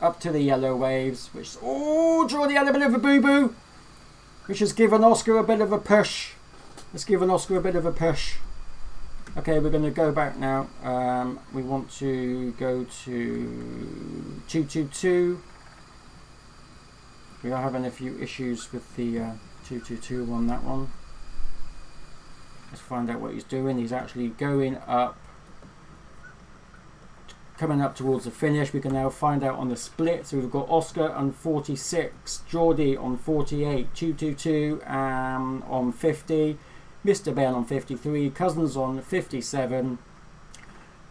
up to the yellow waves, which, oh, Geordie had a bit of a boo-boo, which has given Oscar a bit of a push. Let's give Oscar a bit of a push. Okay, we're going to go back now. We want to go to 222. We are having a few issues with the 222 on that one. Let's find out what he's doing. He's actually going up, coming up towards the finish. We can now find out on the split. So we've got Oscar on 46, Geordie on 48, 222 on 50. Mr. Ben on 53, Cousins on 57,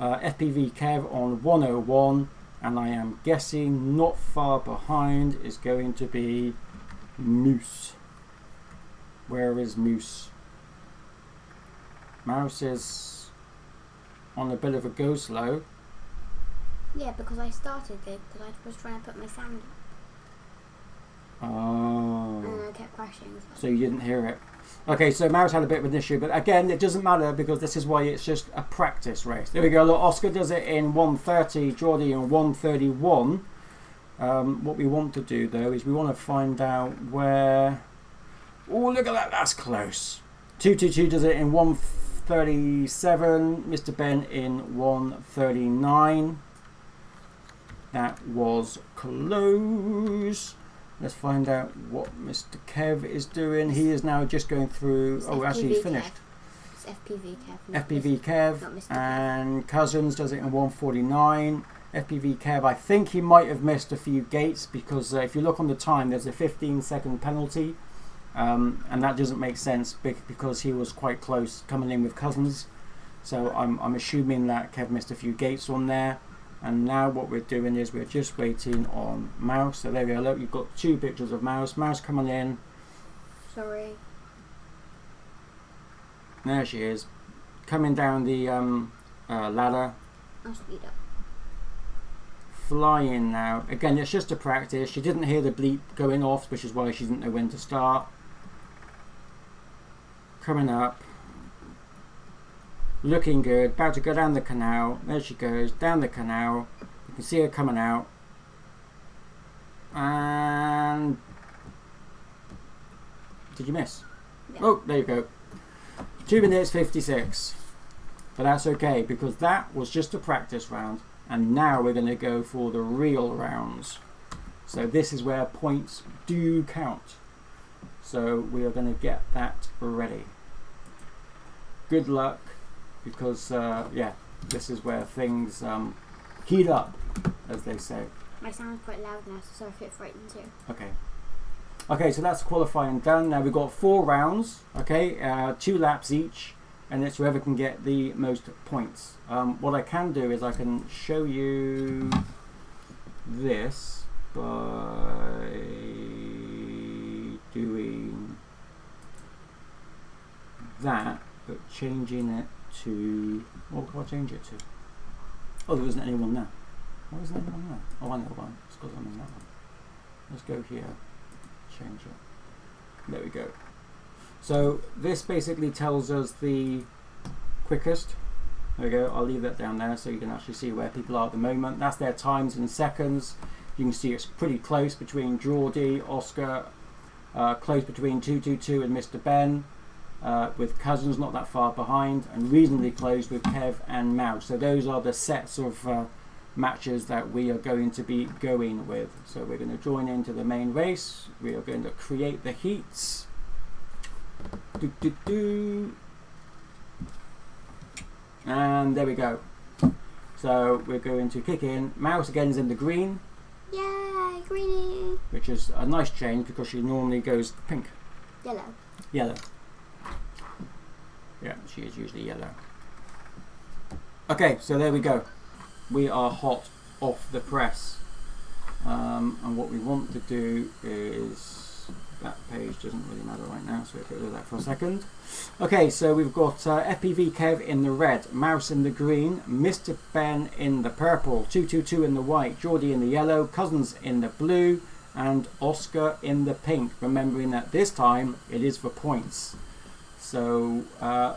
FPV Kev on 101, and I am guessing not far behind is going to be Moose. Where is Moose? Mouse is on a bit of a go slow. Yeah, because I started it, because I was trying to put my sound up. Oh. And then I kept crashing. So you didn't hear it. Okay, so Mouse had a bit of an issue, but again, it doesn't matter because this is why it's just a practice race. There we go. Look, Oscar does it in 1:30, Geordie in 1:31. What we want to do though is we want to find out where. Oh, look at that! That's close. 222 does it in 1:37. Mr. Ben in 1:39. That was close. Let's find out what Mr. Kev is doing. He is now just going through. It's oh, FPV actually, he's Kev. finished. It's FPV Kev. FPV Kev not Mr. and Cousins does it in 1:49. FPV Kev, I think he might have missed a few gates because if you look on the time, there's a 15-second penalty, and that doesn't make sense because he was quite close coming in with Cousins. So I'm assuming that Kev missed a few gates on there. And now what we're doing is we're just waiting on Mouse. So there we go. Look, you've got two pictures of Mouse. Mouse coming in. Sorry. There she is. Coming down the ladder. I'll speed up. Flying now. Again, it's just a practice. She didn't hear the bleep going off, which is why she didn't know when to start. Coming up. Looking good, about to go down the canal. There she goes, down the canal. You can see her coming out. And did you miss? Yeah. Oh, there you go. 2 minutes 56. But that's okay because that was just a practice round. And now we're going to go for the real rounds. So this is where points do count. So we are going to get that ready. Good luck. Because, yeah, this is where things heat up, as they say. My sound's quite loud now, so sorry if it frightened you. Okay. Okay, so that's qualifying done. Now we've got 4 rounds, okay, 2 laps each, and it's whoever can get the most points. What I can do is I can show you this by doing that, but changing it to, what can I change it to? Oh, there isn't anyone there. Why isn't anyone there? Oh, I know why. It's because I'm in that one. Let's go here. Change it. There we go. So this basically tells us the quickest. There we go. I'll leave that down there so you can actually see where people are at the moment. That's their times in seconds. You can see it's pretty close between Geordie, Oscar, close between 222 and Mr. Ben, with Cousins not that far behind, and reasonably close with Kev and Mouse. So those are the sets of matches that we are going to be going with. So we're going to join into the main race. We are going to create the heats. And there we go. So we're going to kick in. Mouse again is in the green. Yay, greenie. Which is a nice change because she normally goes pink. Yellow. Yellow. Yeah, she is usually yellow. Okay, so there we go. We are hot off the press. And what we want to do is, that page doesn't really matter right now, so we'll get rid of that for a second. Okay, so we've got FPV Kev in the red, Mouse in the green, Mr. Ben in the purple, 222 in the white, Geordie in the yellow, Cousins in the blue, and Oscar in the pink. Remembering that this time it is for points. So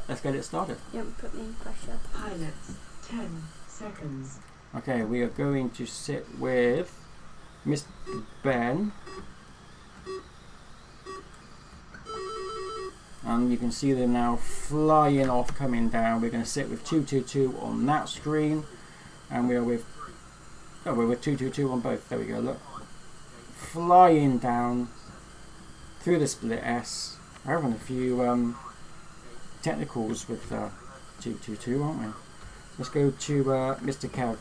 let's get it started. Don't put me in pressure. Pilots, 10 seconds. Okay, we are going to sit with Mr. Ben. And you can see them now flying off, coming down. We're going to sit with 222 on that screen. And we are with, oh, we're with 222 on both. There we go, look. Flying down through the split S. We're having a few technicals with 222, aren't we? Let's go to Mr. Kev.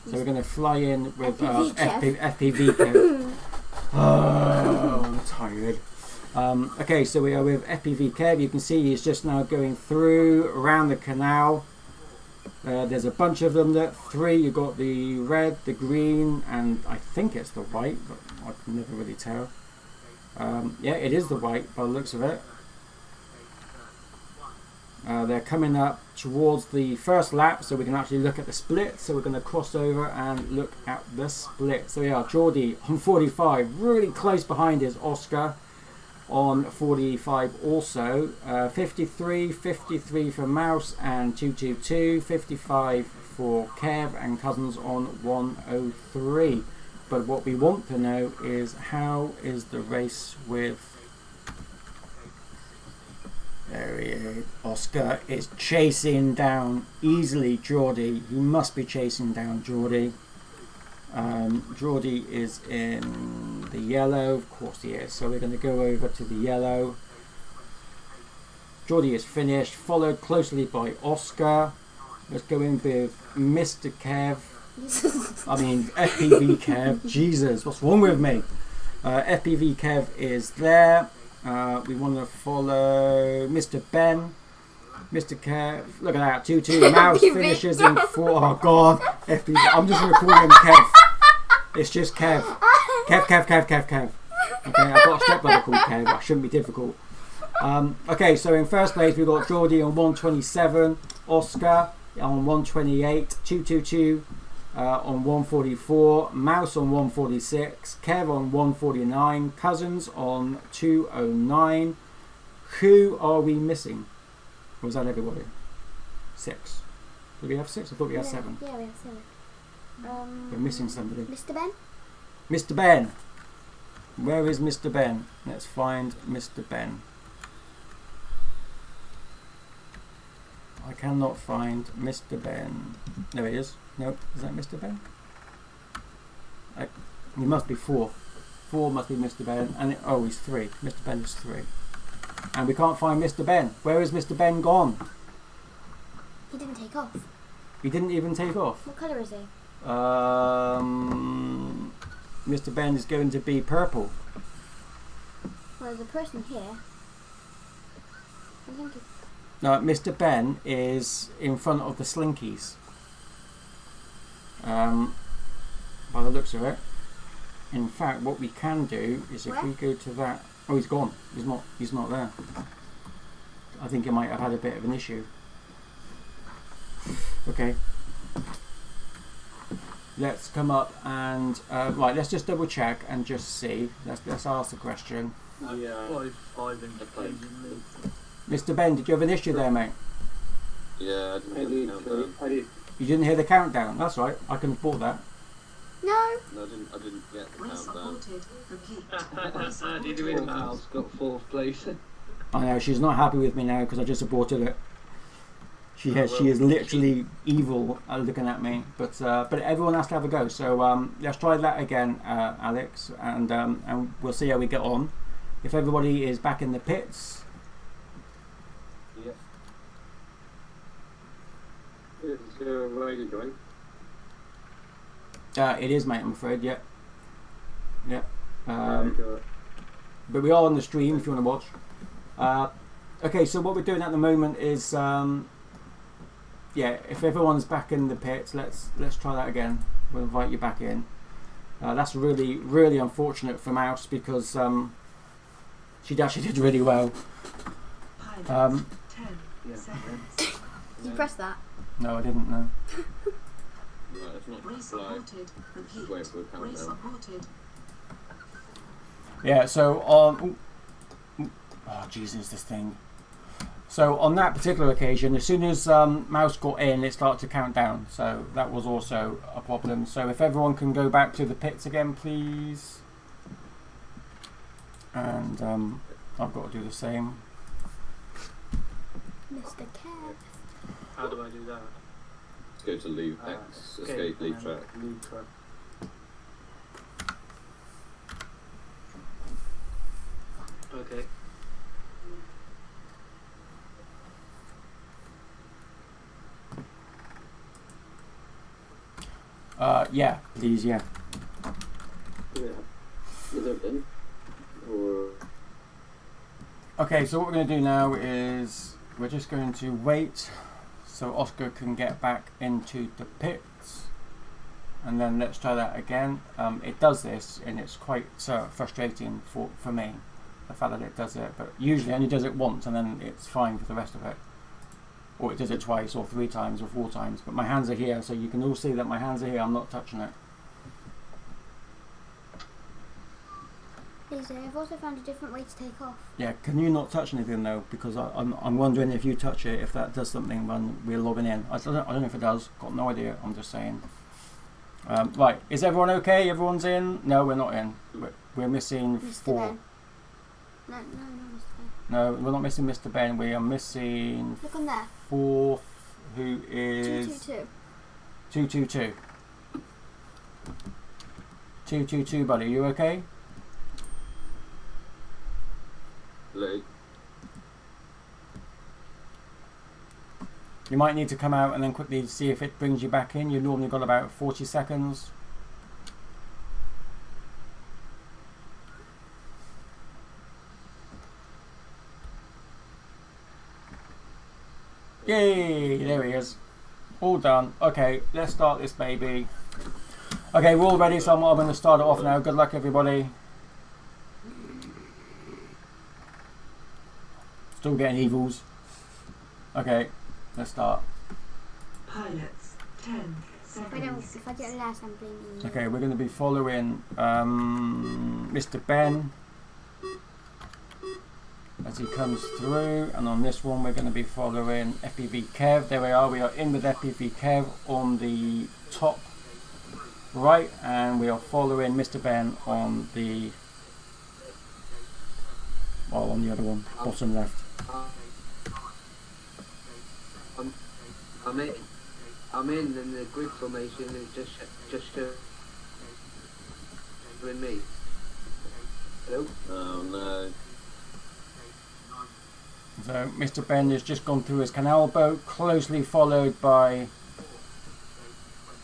So we're going to fly in with FPV Kev. Oh, I'm tired. Okay, so we are with FPV Kev. You can see he's just now going through around the canal. There's a bunch of them. 3. You've got the red, the green, and I think it's the white, but I can never really tell. Yeah, it is the white by the looks of it. They're coming up towards the first lap, so we can actually look at the split. So we're going to cross over and look at the split. So yeah, Geordie on 45, really close behind is Oscar on 45 also. 53 for Mouse and 222, 55 for Kev and Cousins on 103. But what we want to know is, how is the race with, there he is. Oscar is chasing down easily Geordie. He must be chasing down Geordie. Geordie is in the yellow, of course he is. So we're going to go over to the yellow. Geordie is finished, followed closely by Oscar. Let's go in with Mr. Kev. I mean FPV Kev. Jesus, what's wrong with me? FPV Kev is there. We want to follow Mr. Ben. Mr. Kev, look at that, 2-2. Mouse finishes in 4. Oh god, FPV. I'm just going to call him Kev. It's just Kev. Kev. Okay, I've got a stepbrother called Kev. I shouldn't be difficult. Okay, so in first place we've got Geordie on 127, Oscar on 128, 222 on 144, Mouse on 146, Kev on 149, Cousins on 209. Who are we missing? Or was that everybody? 6. Did we have 6? I thought we had 7. Yeah, we have 7. We're missing somebody. Mr. Ben? Mr. Ben. Where is Mr. Ben? Let's find Mr. Ben. I cannot find Mr. Ben. There he is. Nope. Is that Mr. Ben? He must be 4. 4 must be Mr. Ben. And oh, he's 3. Mr. Ben is 3. And we can't find Mr. Ben. Where is Mr. Ben gone? He didn't take off. He didn't even take off. What colour is he? Mr. Ben is going to be purple. there's a person here. I think No, Mr. Ben is in front of the slinkies. By the looks of it. In fact, what we can do is if we go to that. Oh, he's gone. He's not there. I think he might have had a bit of an issue. Okay. Let's come up and right. Let's just double check and just see. Let's ask the question. Yeah. 5 in occasionally. Mr. Ben, did you have an issue there, mate? Yeah, I didn't get the countdown. You didn't hear the countdown. That's right. I can report that. no. No, I didn't get the Race countdown. aborted. Repeat. Did you win that? Al's got 4th place. I know she's not happy with me now because I just aborted it. She is literally evil looking at me. But everyone has to have a go. So let's try that again, Alex, and we'll see how we get on. If everybody is back in the pits. Yep. Is there a radio going? It is, mate. I'm afraid. Yep. Yep. But we are on the stream if you want to watch. Okay, so what we're doing at the moment is, yeah, if everyone's back in the pits, let's try that again. We'll invite you back in. That's really, really unfortunate for Mouse because she actually did really well. Pilot. 10 Yeah. seconds. You press that. No, I didn't know. No, it's not Race live. aborted. Repeat. Wait for a Race countdown. aborted. Yeah, so on. Oh, Jesus, this thing. So on that particular occasion, as soon as Mouse got in, it started to count down. So that was also a problem. So if everyone can go back to the pits again, please. And I've got to do the same. Mr. Kev. How do I do that? Let's go to leave X, escape, leave track. Leave track. Okay. Yeah, please, yeah. Yeah. Is it in? Or Okay, so what we're going to do now is we're just going to wait so Oscar can get back into the pits, and then let's try that again. It does this, and it's quite frustrating for me, the fact that it does it, but usually it only does it once and then it's fine for the rest of it. Or it does it twice or 3 times or 4 times, but my hands are here, so you can all see that my hands are here. I'm not touching it. LaZy, I've also found a different way to take off. Yeah, can you not touch anything though? Because I'm wondering if you touch it, if that does something when we're logging in. I don't know if it does. Got no idea. I'm just saying. Right, is everyone okay? Everyone's in? No, we're not in. We're missing Mr. 4. Ben. No, Mr. Ben. No, we're not missing Mr. Ben. We are missing Look on there. 4th, who is 222. 222. 222, buddy. You okay? late? You might need to come out and then quickly see if it brings you back in. You've normally got about 40 seconds. Yay! There he is. All done. Okay, let's start this baby. Okay, we're all ready, so I'm going to start it off now. Good luck, everybody. Still getting evils. Okay, let's start. Pilots. 10 seconds. If I get last, I'm blaming you. Okay, we're going to be following Mr. Ben as he comes through, and on this one we're going to be following FPV Kev. There we are. We are in with FPV Kev on the top right, and we are following Mr. Ben on the on the other one, bottom left. I'm in, and the grid formation is just showing me. Hello? Oh no. So Mr. Ben has just gone through his canal boat, closely followed by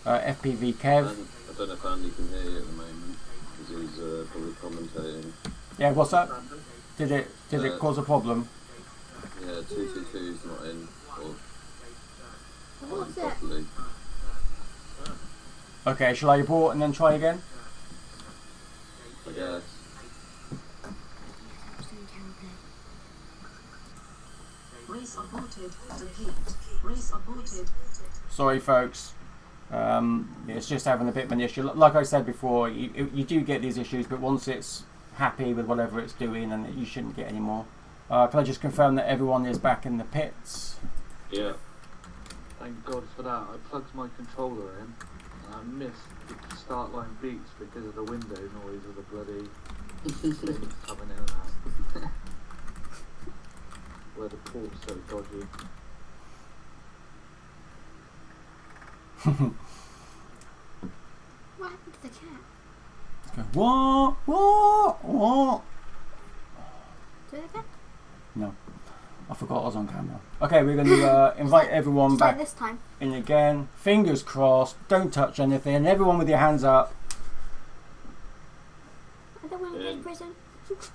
FPV Kev. I don't know if Andy can hear you at the moment, because he's probably commentating. Yeah, what's up? Did it cause a problem? Yeah, 222's not in. Or What's it? properly. Okay, shall I abort and then try again? I guess. Race aborted. Delete. Race aborted. Sorry, folks. It's just having a bit of an issue. Like I said before, you do get these issues, but once it's happy with whatever it's doing, and you shouldn't get any more. Can I just confirm that everyone is back in the pits? Yeah. Thank God for that. I plugged my controller in and I missed the start line beats because of the window noise of the bloody things coming in and out. Where the port's so dodgy. What happened to the cat? What? Do it again? No, I forgot I was on camera. Okay, we're going to invite everyone Just back like this time. in again. Fingers crossed. Don't touch anything. Everyone with your hands up. I don't want to go to prison.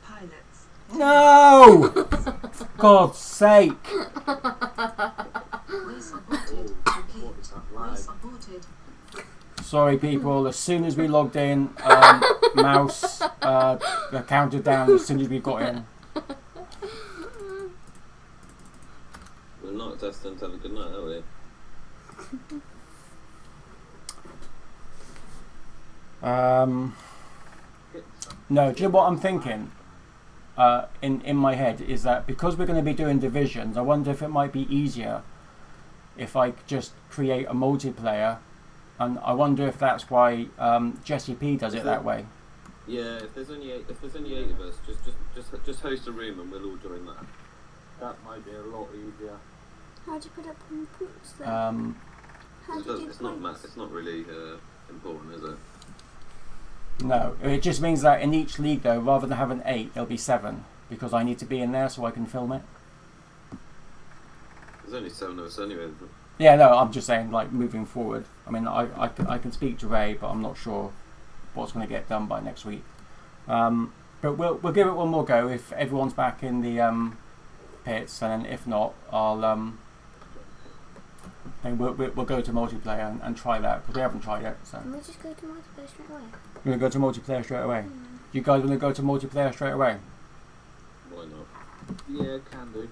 Pilots. No! God's sake. Race aborted. What Delete. is that lag? Race aborted. Sorry, people. As soon as we logged in, Mouse counted down as soon as we got in. We're not destined to have a good night, are we? No, do you know what I'm thinking? In my head is that because we're going to be doing divisions, I wonder if it might be easier if I just create a multiplayer, and I wonder if that's why Jesse P does it that way. Yeah, if there's only eight of us, just host a room and we'll all join that. That might be a lot easier. How do you put up points then? Um, How do you do points? It's not really important, is it? no, it just means that in each league, though, rather than having 8, there'll be 7 because I need to be in there so I can film it. There's only 7 of us anyway. Yeah, no, I'm just saying, like, moving forward. I mean, I can speak to Ray, but I'm not sure what's going to get done by next week. But we'll give it one more go if everyone's back in the pits, and then if not, I'll then we'll go to multiplayer and try that because we haven't tried it. So Can we just go to multiplayer straight away? we're gonna go to multiplayer straight away. You guys want to go to multiplayer straight away? Why not? Yeah, can do.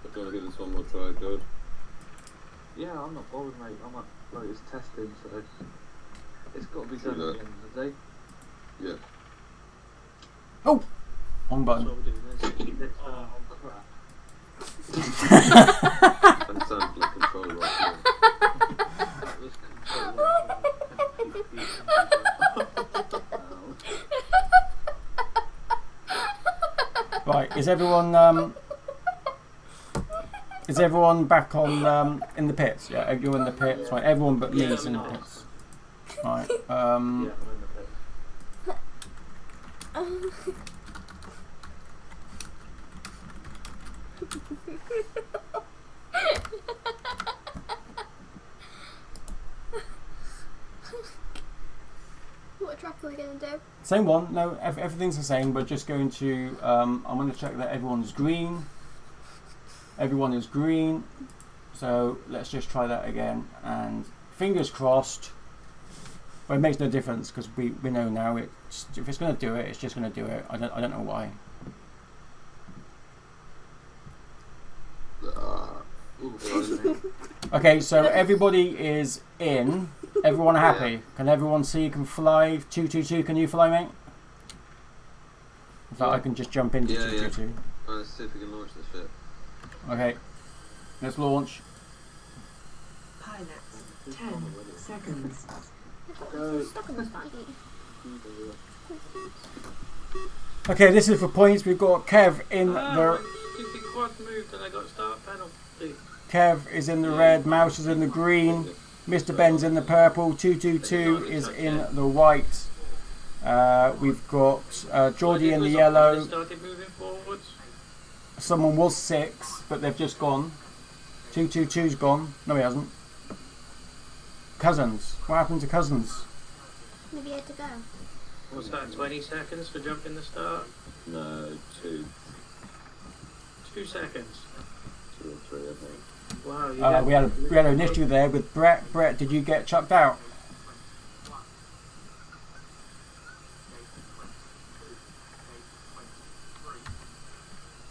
If you want to give this one more try, good. Yeah, I'm not bothered, mate. I'm like it's testing, so it's got to be True done that. at the end of the day. Yeah. Oh, wrong button. So we're doing this. Keep it, Oh, crap. That sounds like control right now. That was control. Right, is everyone back on in the pits? Yeah, you're in the pits. Right, everyone but me is in the pits. Right. Yeah, I'm in the pit. What track are we going to do? Same one. No, everything's the same. We're just going to. I'm going to check that everyone's green. Everyone is green. So let's just try that again. And fingers crossed. Well, it makes no difference because we know now. If it's going to do it, it's just going to do it. I don't know why. Okay, so everybody is in. Everyone happy? Can everyone see you can fly? 222, can you fly, mate? In fact, I can just jump into 222. Let's see if we can launch this shit. Okay, let's launch. Pilots. 10 seconds. Stuck in the start. Okay, this is for points. We've got Kev in my the. stupid quad moved and I got start penalty. Kev is in the red. Mouse is in the green. Mr. Ben's in the purple. 222 is in the white. We've got Geordie in the yellow. Started moving forwards. Someone was 6, but they've just gone. 222's gone. No, he hasn't. Cousins. What happened to Cousins? Maybe he had to go. What's that, 20 seconds for jumping the start? No, 2 seconds. or 3, I think. Wow, you We had an issue there with Brett. Brett, did you get chucked out?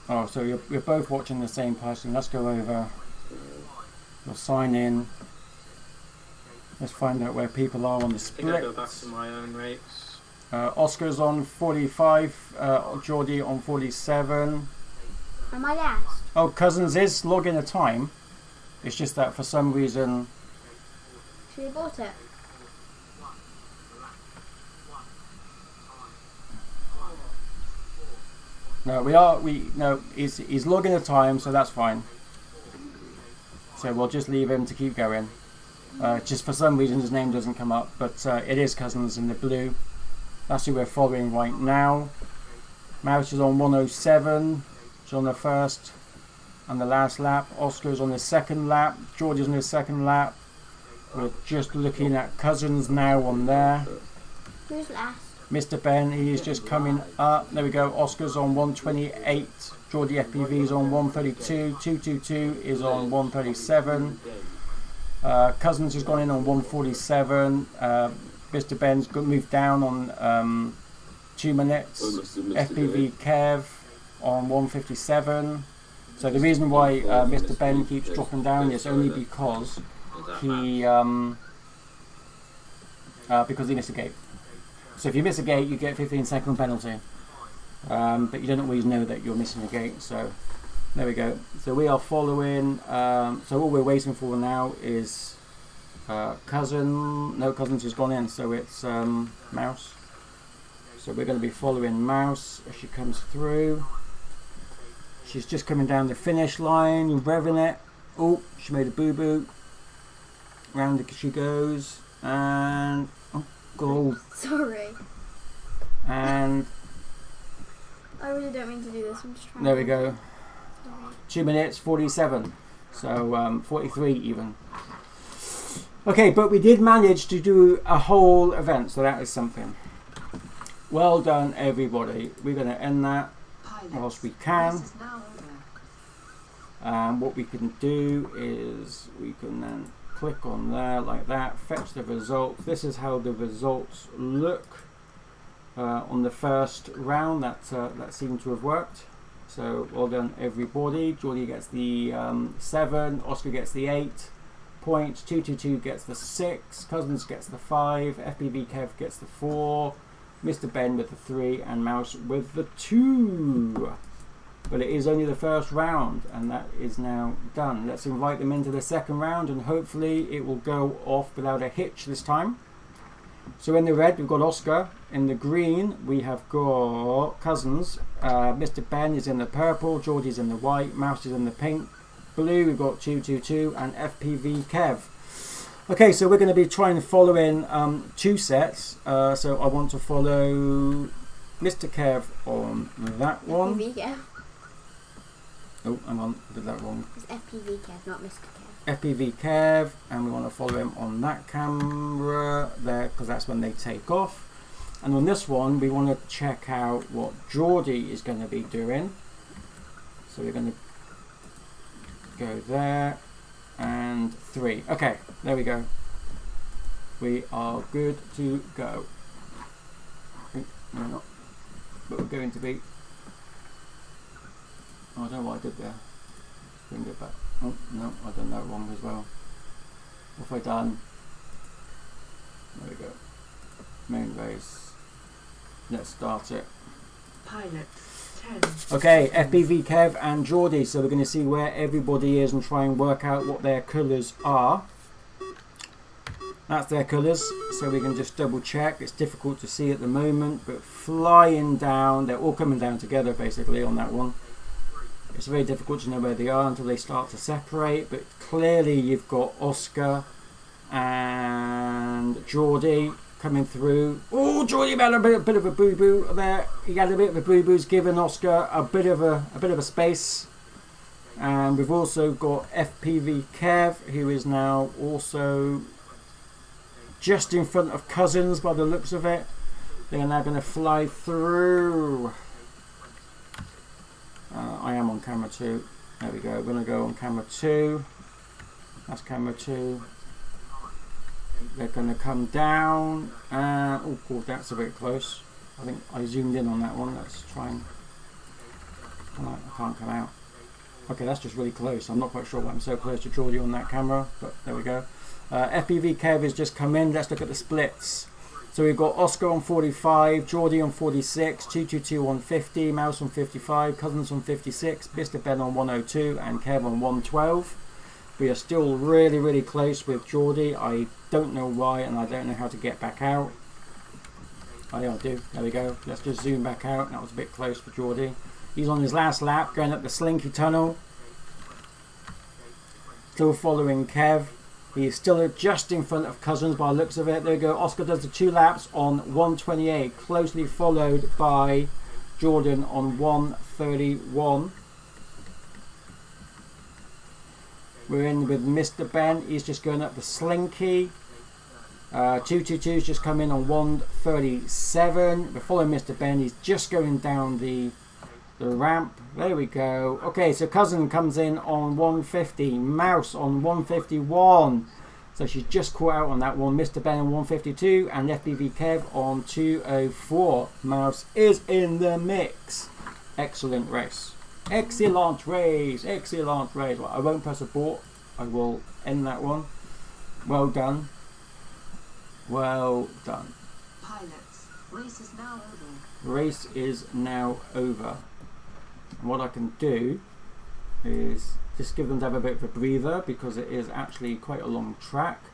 Oh, so you're both watching the same person. Let's go over. We'll sign in. Let's find out where people are on the I think I'll split. go back to my own rates. Oscar's on 45, Geordie on 47. Am I last? Oh, Cousins is logging a time. It's just that for some reason. Should we bought it? No, he's logging a time, so that's fine. So we'll just leave him to keep going. Just for some reason his name doesn't come up, but it is Cousins in the blue. That's who we're following right now. Mouse is on 107. She's on the first and the last lap. Oscar's on the second lap. George's on his second lap. We're just looking at Cousins now on there. Who's last? Mr. Ben, he is just coming up. There we go. Oscar's on 128. Geordie FPV is on 132. 222 is on 137. Cousins has gone in on 147. Mr. Ben's moved down on 2 minutes. FPV Kev on 157. So the reason why Mr. Ben keeps dropping down is only because he missed a gate. So if you miss a gate, you get 15-second penalty. But you don't always know that you're missing a gate. So there we go. So we are following. So all we're waiting for now is Cousin. No, Cousins has gone in. So it's Mouse. So we're going to be following Mouse as she comes through. She's just coming down the finish line, revving it. Oh, she made a boo-boo. Round she goes. And oh, goal. Sorry. And I really don't mean to do this. I'm just trying. there we go. Sorry. 2 minutes 47. So 43 even. Okay, but we did manage to do a whole event, so that is something. Well done, everybody. We're going to end that whilst we can. Race is now over. What we can do is we can then click on there like that, fetch the results. This is how the results look on the first round. That seemed to have worked. So well done, everybody. Geordie gets the 7, Oscar gets the 8 points, 222 gets the 6, Cousins gets the 5, FPV Kev gets the 4, Mr. Ben with the 3, and Mouse with the 2. But it is only the first round, and that is now done. Let's invite them into the second round, and hopefully it will go off without a hitch this time. So in the red, we've got Oscar. In the green, we have got Cousins. Mr. Ben is in the purple, Geordie's in the white, Mouse is in the pink. Blue, we've got 222 and FPV Kev. Okay, so we're going to be trying to follow in 2 sets. So I want to follow Mr. Kev on that one. FPV Kev. Oh, hang on, I did that wrong. It's FPV Kev, not Mr. Kev. FPV Kev, and we want to follow him on that camera there because that's when they take off. And on this one, we want to check out what Geordie is going to be doing. So we're going to go there and 3. Okay, there we go. We are good to go. No, we're not, but we're going to be. Oh, I don't know what I did there. Bring it back. Oh, no, I done that wrong as well. What have I done? There we go. Main race. Let's start it. Pilot 10. Okay, FPV Kev and Geordie. So we're going to see where everybody is and try and work out what their colours are. That's their colours, so we can just double check. It's difficult to see at the moment, but flying down, they're all coming down together basically on that one. It's very difficult to know where they are until they start to separate, but clearly you've got Oscar and Geordie coming through. Oh, Geordie had a bit of a boo-boo there. He had a bit of a boo-boo's giving Oscar a bit of a space. And we've also got FPV Kev, who is now also just in front of Cousins by the looks of it. They are now going to fly through. I am on camera 2. There we go. We're going to go on camera 2. That's camera 2. They're going to come down. And oh, God, that's a bit close. I think I zoomed in on that one. Let's try and. I can't come out. Okay, that's just really close. I'm not quite sure why I'm so close to Geordie on that camera, but there we go. FPV Kev has just come in. Let's look at the splits. So we've got Oscar on 45, Geordie on 46, 222 on 50, Mouse on 55, Cousins on 56, Mr. Ben on 102, and Kev on 112. We are still really, really close with Geordie. I don't know why, and I don't know how to get back out. Oh yeah, I do. There we go. Let's just zoom back out. That was a bit close for Geordie. He's on his last lap, going up the Slinky Tunnel. Still following Kev. He is still just in front of Cousins by the looks of it. There we go. Oscar does the 2 laps on 128, closely followed by Jordan on 131. We're in with Mr. Ben. He's just going up the Slinky. 222's just come in on 137. We're following Mr. Ben. He's just going down the ramp. There we go. Okay, so Cousin comes in on 150, Mouse on 151, so she's just caught out on that one. Mr. Ben on 152 and FPV Kev on 204. Mouse is in the mix. Excellent race. Excellent race. Excellent race. Well, I won't press abort. I will end that one. Well done. Well done. Pilots, race is now over. Race is now over. And what I can do is just give them to have a bit of a breather because it is actually quite a long track.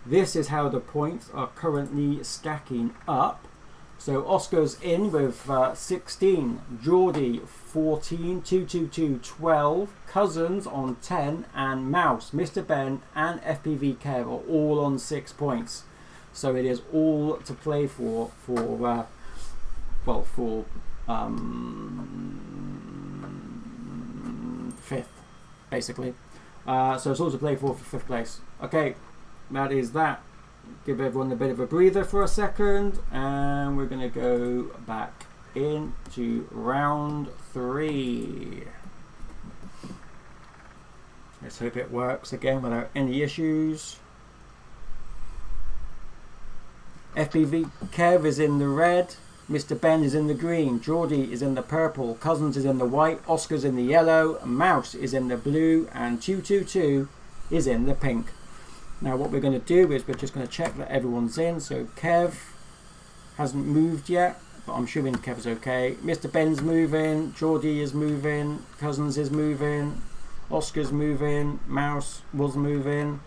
This is how the points are currently stacking up. So Oscar's in with 16, Geordie 14, 222 12, Cousins on 10, and Mouse, Mr. Ben and FPV Kev are all on 6 points. So it is all to play for fifth, basically. So it's all to play for 5th place. Okay, that is that. Give everyone a bit of a breather for a second, and we're going to go back into round 3. Let's hope it works again without any issues. FPV Kev is in the red, Mr. Ben is in the green, Geordie is in the purple, Cousins is in the white, Oscar's in the yellow, Mouse is in the blue, and 222 is in the pink. Now what we're going to do is we're just going to check that everyone's in. So Kev hasn't moved yet, but I'm assuming Kev's okay. Mr. Ben's moving, Geordie is moving, Cousins is moving, Oscar's moving, Mouse was moving,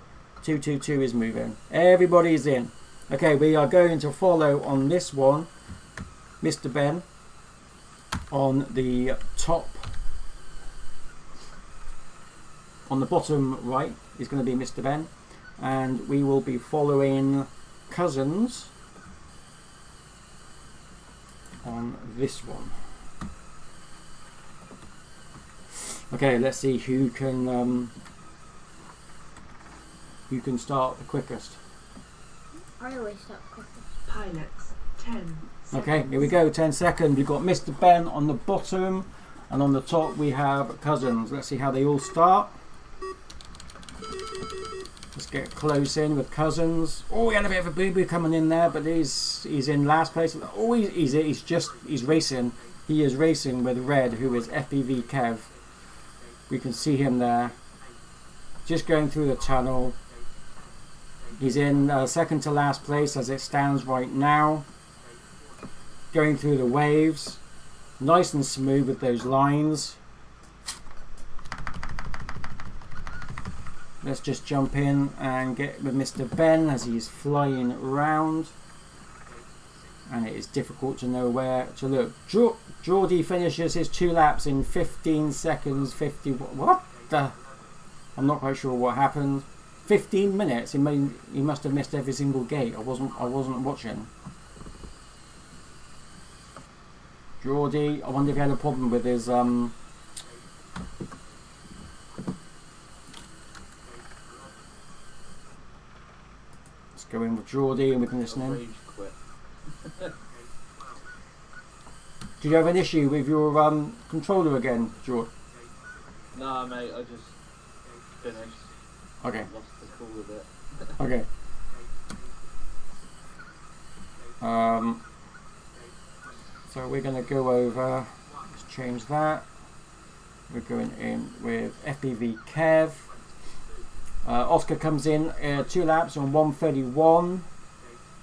222 is moving. Everybody's in. Okay, we are going to follow on this one Mr. Ben on the top. On the bottom right is going to be Mr. Ben, and we will be following Cousins on this one. Okay, let's see who can start the quickest. I always start quickest. Pilots, 10 seconds. Okay, here we go, 10 seconds. We've got Mr. Ben on the bottom, and on the top we have Cousins. Let's see how they all start. Let's get close in with Cousins. Oh, he had a bit of a boo-boo coming in there, but he's in last place. Oh, he's racing. He is racing with Red, who is FPV Kev. We can see him there. Just going through the tunnel. He's in second to last place as it stands right now. Going through the waves. Nice and smooth with those lines. Let's just jump in and get with Mr. Ben as he's flying around. And it is difficult to know where to look. Geordie finishes his 2 laps in 15 seconds. 50. What the? I'm not quite sure what happened. 15 minutes. He must have missed every single gate. I wasn't watching. Geordie, I wonder if he had a problem with his Let's go in with Geordie and we can listen in. Did you have an issue with your controller again, George? Nah, mate, I just finished. Okay. Lost the cool a bit. Okay. So we're going to go over, let's change that. We're going in with FPV Kev. Oscar comes in 2 laps on 1:31.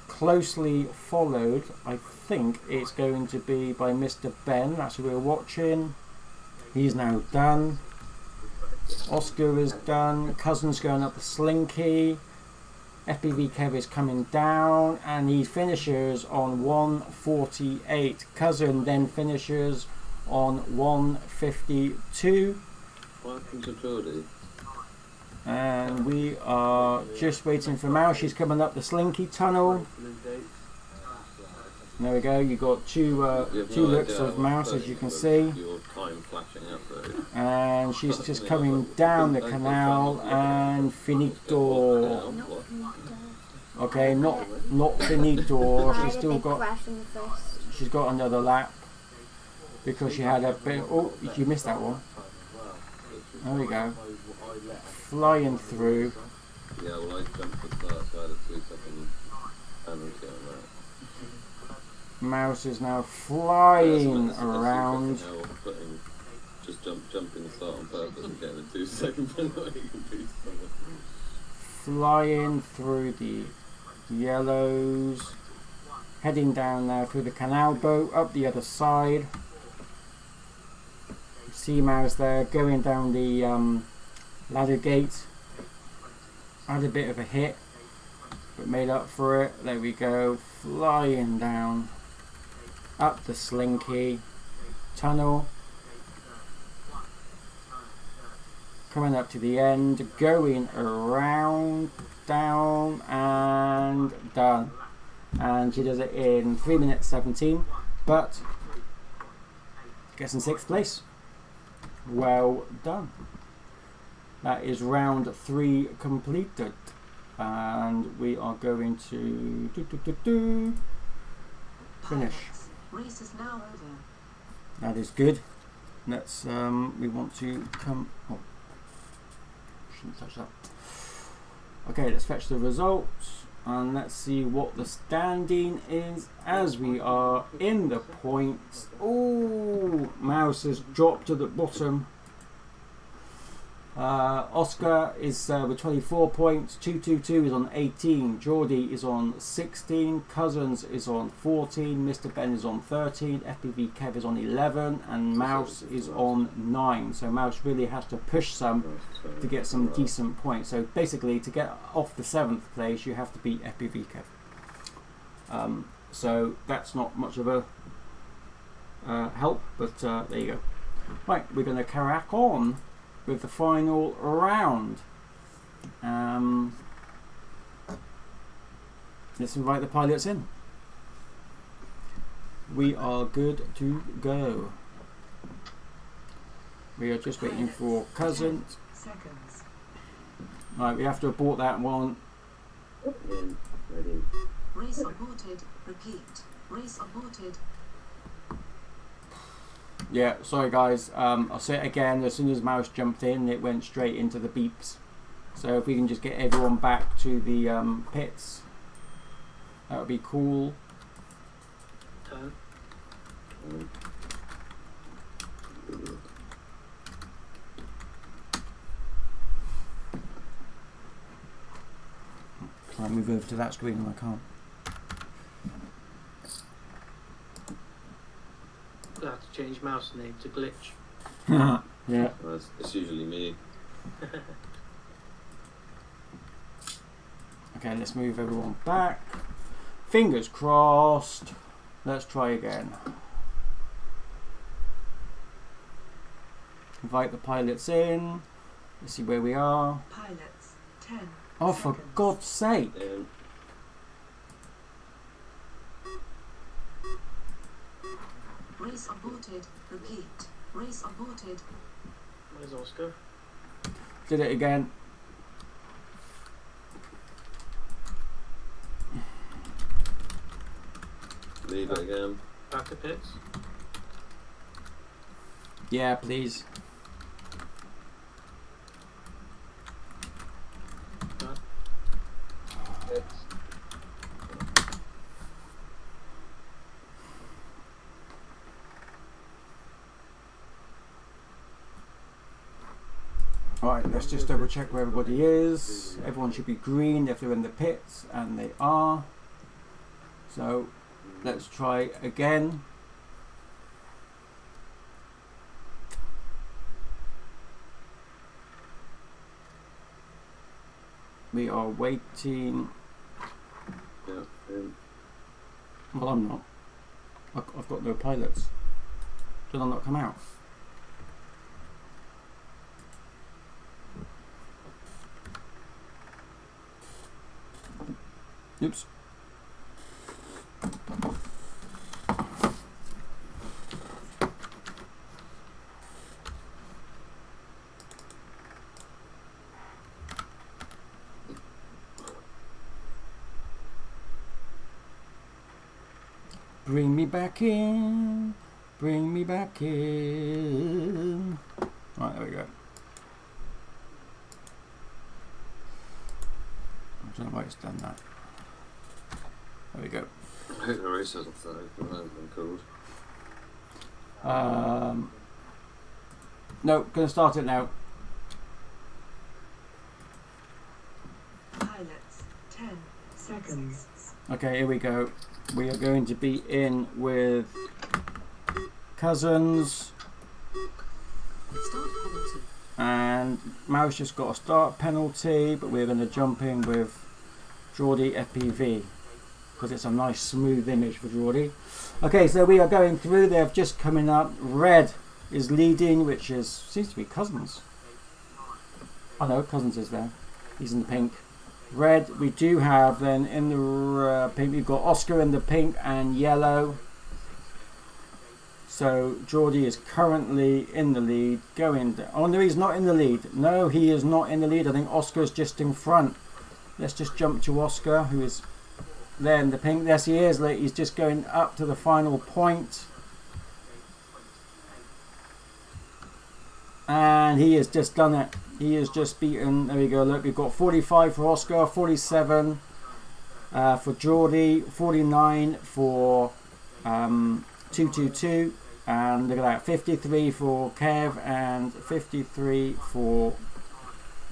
Closely followed, I think it's going to be by Mr. Ben. That's who we're watching. He's now done. Oscar is done. Cousin's going up the slinky. FPV Kev is coming down, and he finishes on 1:48. Cousin then finishes on 1:52. Welcome to Geordie. And we are just waiting for Mouse. She's coming up the slinky tunnel. There we go. You got two looks of Mouse, as you can see. Your time flashing up though. And she's just coming down the canal, and finito. Okay, not finito. She's still got. She's got another lap because she had a bit. Oh, you missed that one. There we go. Flying through. Yeah, well, I jumped the start, so I had a 2-second penalty on that. Mouse is now flying around. Just jumping the start on purpose and getting a 2-second penalty. Flying through the yellows. Heading down now through the canal boat up the other side. See Mouse there going down the ladder gate. Had a bit of a hit, but made up for it. There we go. Flying down. Up the slinky tunnel, coming up to the end, going around, down and done, and she does it in 3 minutes 17, but gets in 6th place. Well done. That is round 3 completed, and we are going to finish. Race is now over. That is good. Let's we want to come. Oh, shouldn't touch that. Okay, let's fetch the results and let's see what the standing is as we are in the points. Oh, Mouse has dropped to the bottom. Oscar is with 24 points, 222 is on 18, Geordie is on 16, Cousins is on 14, Mr. Ben is on 13, FPV Kev is on 11, and Mouse is on 9. So Mouse really has to push some to get some decent points. So basically, to get off the 7th place, you have to beat FPV Kev. So that's not much of a help, but there you go. Right, we're going to crack on with the final round. Let's invite the pilots in. We are good to go. We are just waiting for Cousin. Seconds. Right, we have to abort that one. Ready. Race aborted. Repeat. Race aborted. Yeah, sorry guys, I'll say it again. As soon as Mouse jumped in, it went straight into the beeps. So if we can just get everyone back to the pits, that would be cool. Turn. Try and move over to that screen and I can't. I have to change mouse name to Glitch. Yeah. Well, it's usually me. Okay, let's move everyone back. Fingers crossed. Let's try again. Invite the pilots in. Let's see where we are. Pilots. 10. Oh, for seconds. God's sake. Race aborted. Repeat. Race aborted. Where's Oscar? Did it again. Leave it again. Back to pits. Yeah, please. It's Alright, let's just double check where everybody is. Everyone should be green if they're in the pits, and they are. So let's try again. We are waiting. Yeah. Well, I'm not. I've got no pilots. Did I not come out? Oops. Bring me back in. Bring me back in. Right, there we go. I don't know why it's done that. There we go. I hope the race hasn't started. It hasn't been called. No, gonna start it now. Pilots, 10 seconds. Okay, here we go. We are going to be in with Cousins, Start penalty. and Mouse just got a start penalty, but we're going to jump in with Geordie FPV because it's a nice smooth image for Geordie. Okay, so we are going through. They've just coming up. Red is leading, which is seems to be Cousins. Oh no, Cousins is there. He's in the pink. Red, we do have then in the pink, we've got Oscar in the pink and yellow. So Geordie is currently in the lead, going down. Oh no, he's not in the lead. No, he is not in the lead. I think Oscar's just in front. Let's just jump to Oscar, who is there in the pink. Yes, he is. He's just going up to the final point. And he has just done it. He has just beaten. There we go. Look, we've got 45 for Oscar, 47 for Geordie, 49 for 222, and look at that, 53 for Kev and 53 for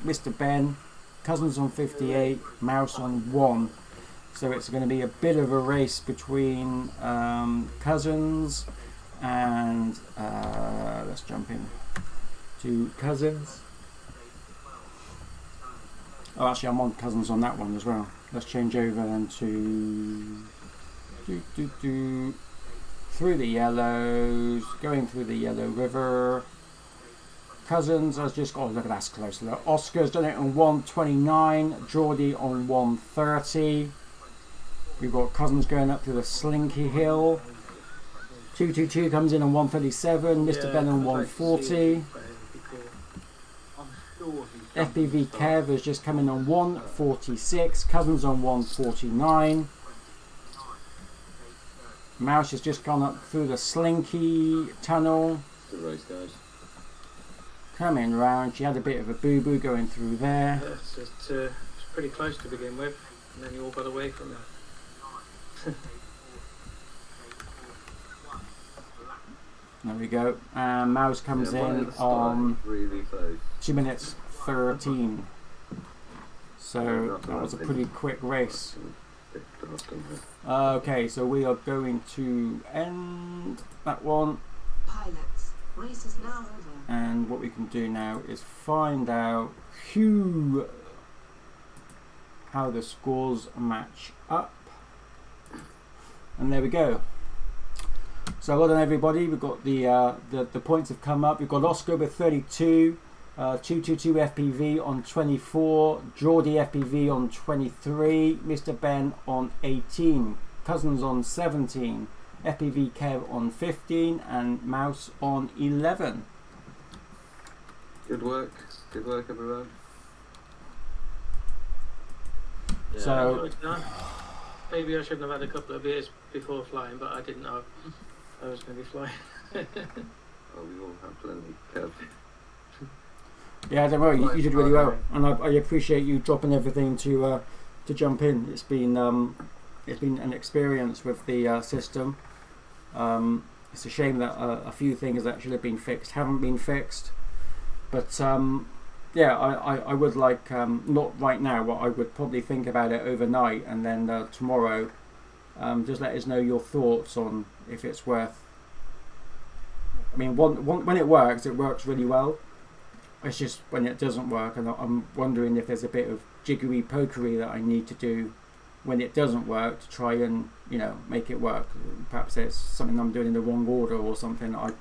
Mr. Ben. Cousins on 58, Mouse on 1. So it's going to be a bit of a race between Cousins and let's jump in to Cousins. Oh, actually, I'm on Cousins on that one as well. Let's change over then to through the yellows, going through the yellow river. Cousins has just got, oh, look at that's close. Look, Oscar's done it on 129, Geordie on 130. We've got Cousins going up to the Slinky Hill. 222 comes in on 137, Mr. Ben on 140. FPV Kev has just come in on 146, Cousins on 149. Mouse has just gone up through the Slinky tunnel. Good race, guys. Coming round, she had a bit of a boo-boo going through there. It's pretty close to begin with, and then you all got away from it. There we go. And Mouse comes Yeah, in on really close. 2 minutes 13. So that was a pretty quick race. Okay, so we are going to end that one. Pilots, race is now over. And what we can do now is find out how the scores match up. And there we go. So well done everybody. We've got the points have come up. We've got Oscar with 32, 222 FPV on 24, Geordie FPV on 23, Mr. Ben on 18, Cousins on 17, FPV Kev on 15, and Mouse on 11. Good work everyone. Yeah, So maybe I shouldn't have had a couple of beers before flying, but I didn't know I was going to be flying. Oh, we all have plenty. Yeah, don't worry, you did really Right, well, and I appreciate you dropping everything to jump in. It's been an experience with the system. It's a shame that a few things that should have been fixed haven't been fixed, but yeah, I would like, not right now, but I would probably think about it overnight, and then tomorrow just let us know your thoughts on if it's worth. I mean, when it works really well. It's just when it doesn't work, and I'm wondering if there's a bit of jiggery pokery that I need to do when it doesn't work to try and, you know, make it work. Perhaps it's something I'm doing in the wrong order or something. I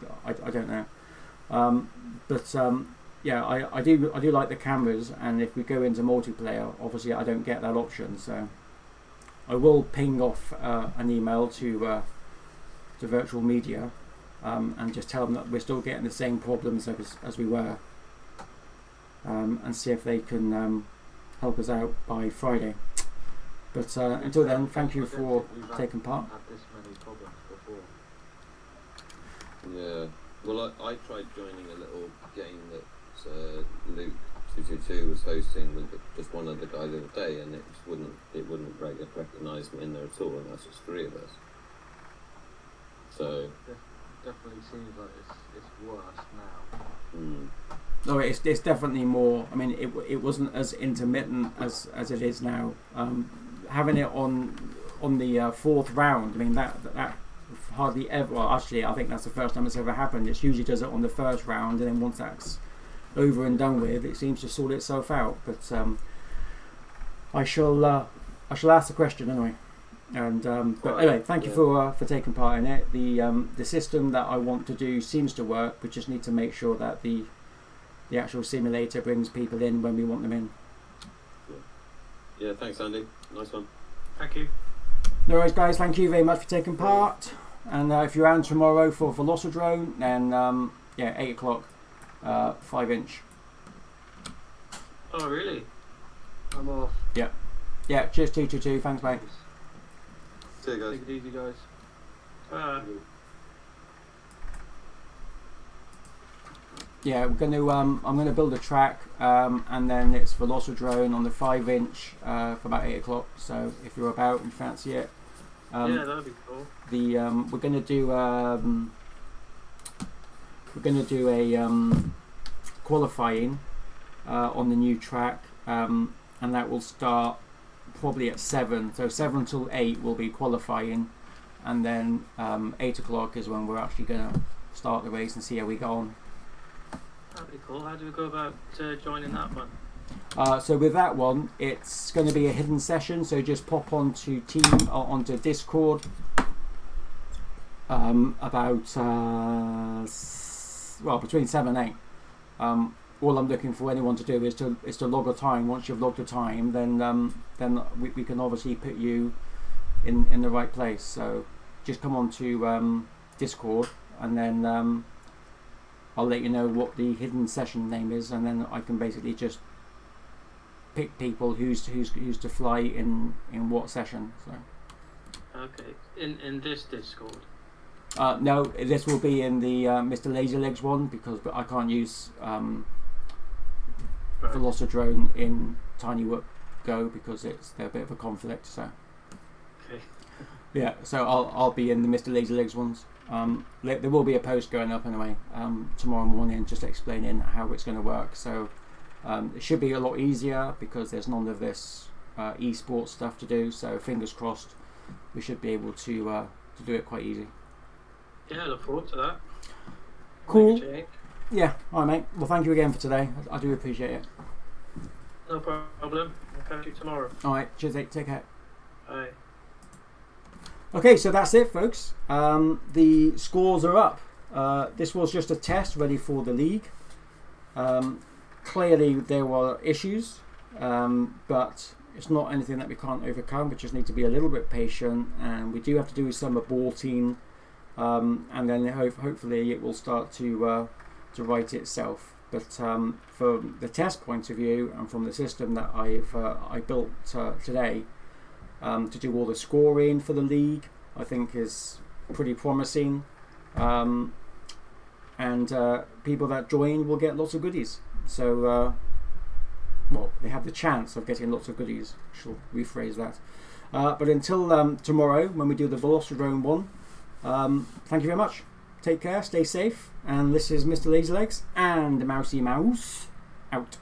don't know. Yeah, I do like the cameras, and if we go into multiplayer, obviously I don't get that option. So I will ping off an email to virtual media and just tell them that we're still getting the same problems as we were. And see if they can help us out by Friday. But until then, thank you for taking part. Had this many problems before. Yeah. Well, I tried joining a little game that Luke222 was hosting with just one other guy the other day, and it just wouldn't recognise me in there at all, and that's just 3 of us. So Definitely seems like it's worse now. No, it's definitely more. I mean, it wasn't as intermittent as it is now. Having it on the 4th round. I mean, that hardly ever. Well, actually, I think that's the first time it's ever happened. It usually does it on the 1st round, and then once that's over and done with, it seems to sort itself out. But I shall ask the question anyway. And but anyway, thank you for taking part in it. The system that I want to do seems to work. We just need to make sure that the actual simulator brings people in when we want them in. yeah, thanks Andy. Nice one. Thank you. No worries, guys. Thank you very much for taking part. And if you're around tomorrow for Velocodrome, then yeah, 8 o'clock, 5-inch. Oh, really? I'm off. Yeah. Cheers, 222. Thanks, mate. See you guys. Take it easy, guys. Yeah, we're going to. I'm going to build a track, and then it's Velocodrome on the 5-inch for about 8 o'clock. So if you're about and fancy it, yeah, that'd be cool. We're going to do. We're going to do a qualifying on the new track, and that will start probably at 7. So 7 till 8 will be qualifying, and then 8 o'clock is when we're actually going to start the race and see how we go on. That'd be cool. How do we go about joining that one? So with that one, it's going to be a hidden session. So just pop onto onto Discord about well, between 7 and 8. All I'm looking for anyone to do is to log a time. Once you've logged a time, then we can obviously put you in the right place. So just come on to Discord, and then I'll let you know what the hidden session name is, and then I can basically just pick people who's to fly in what session. So. Okay, in this Discord. No, this will be in the Mr. Lazy Legs one, because I can't use Velocodrome in Tiny Whoop Go because they're a bit of a conflict. So. Okay. Yeah, so I'll be in the Mr. Lazy Legs ones. There will be a post going up anyway tomorrow morning, just explaining how it's going to work. So it should be a lot easier because there's none of this esports stuff to do. So fingers crossed, we should be able to do it quite easy. Yeah, I look forward to that. Cool. Make a change. Yeah, alright mate. Well, thank you again for today. I do appreciate it. No problem. I'll catch you tomorrow. Alright, cheers mate. Take care. Bye. Okay, so that's it, folks. The scores are up. This was just a test ready for the league. Clearly, there were issues, but it's not anything that we can't overcome. We just need to be a little bit patient, and we do have to do some aborting, and then hopefully it will start to right itself. But from the test point of view, and from the system that I built today, to do all the scoring for the league, I think is pretty promising, and people that join will get lots of goodies. So, well, they have the chance of getting lots of goodies. Shall rephrase that. But until tomorrow, when we do the Velociraptor one, thank you very much. Take care, stay safe, and this is Mr. Lazy Legs and Mousy Mouse out.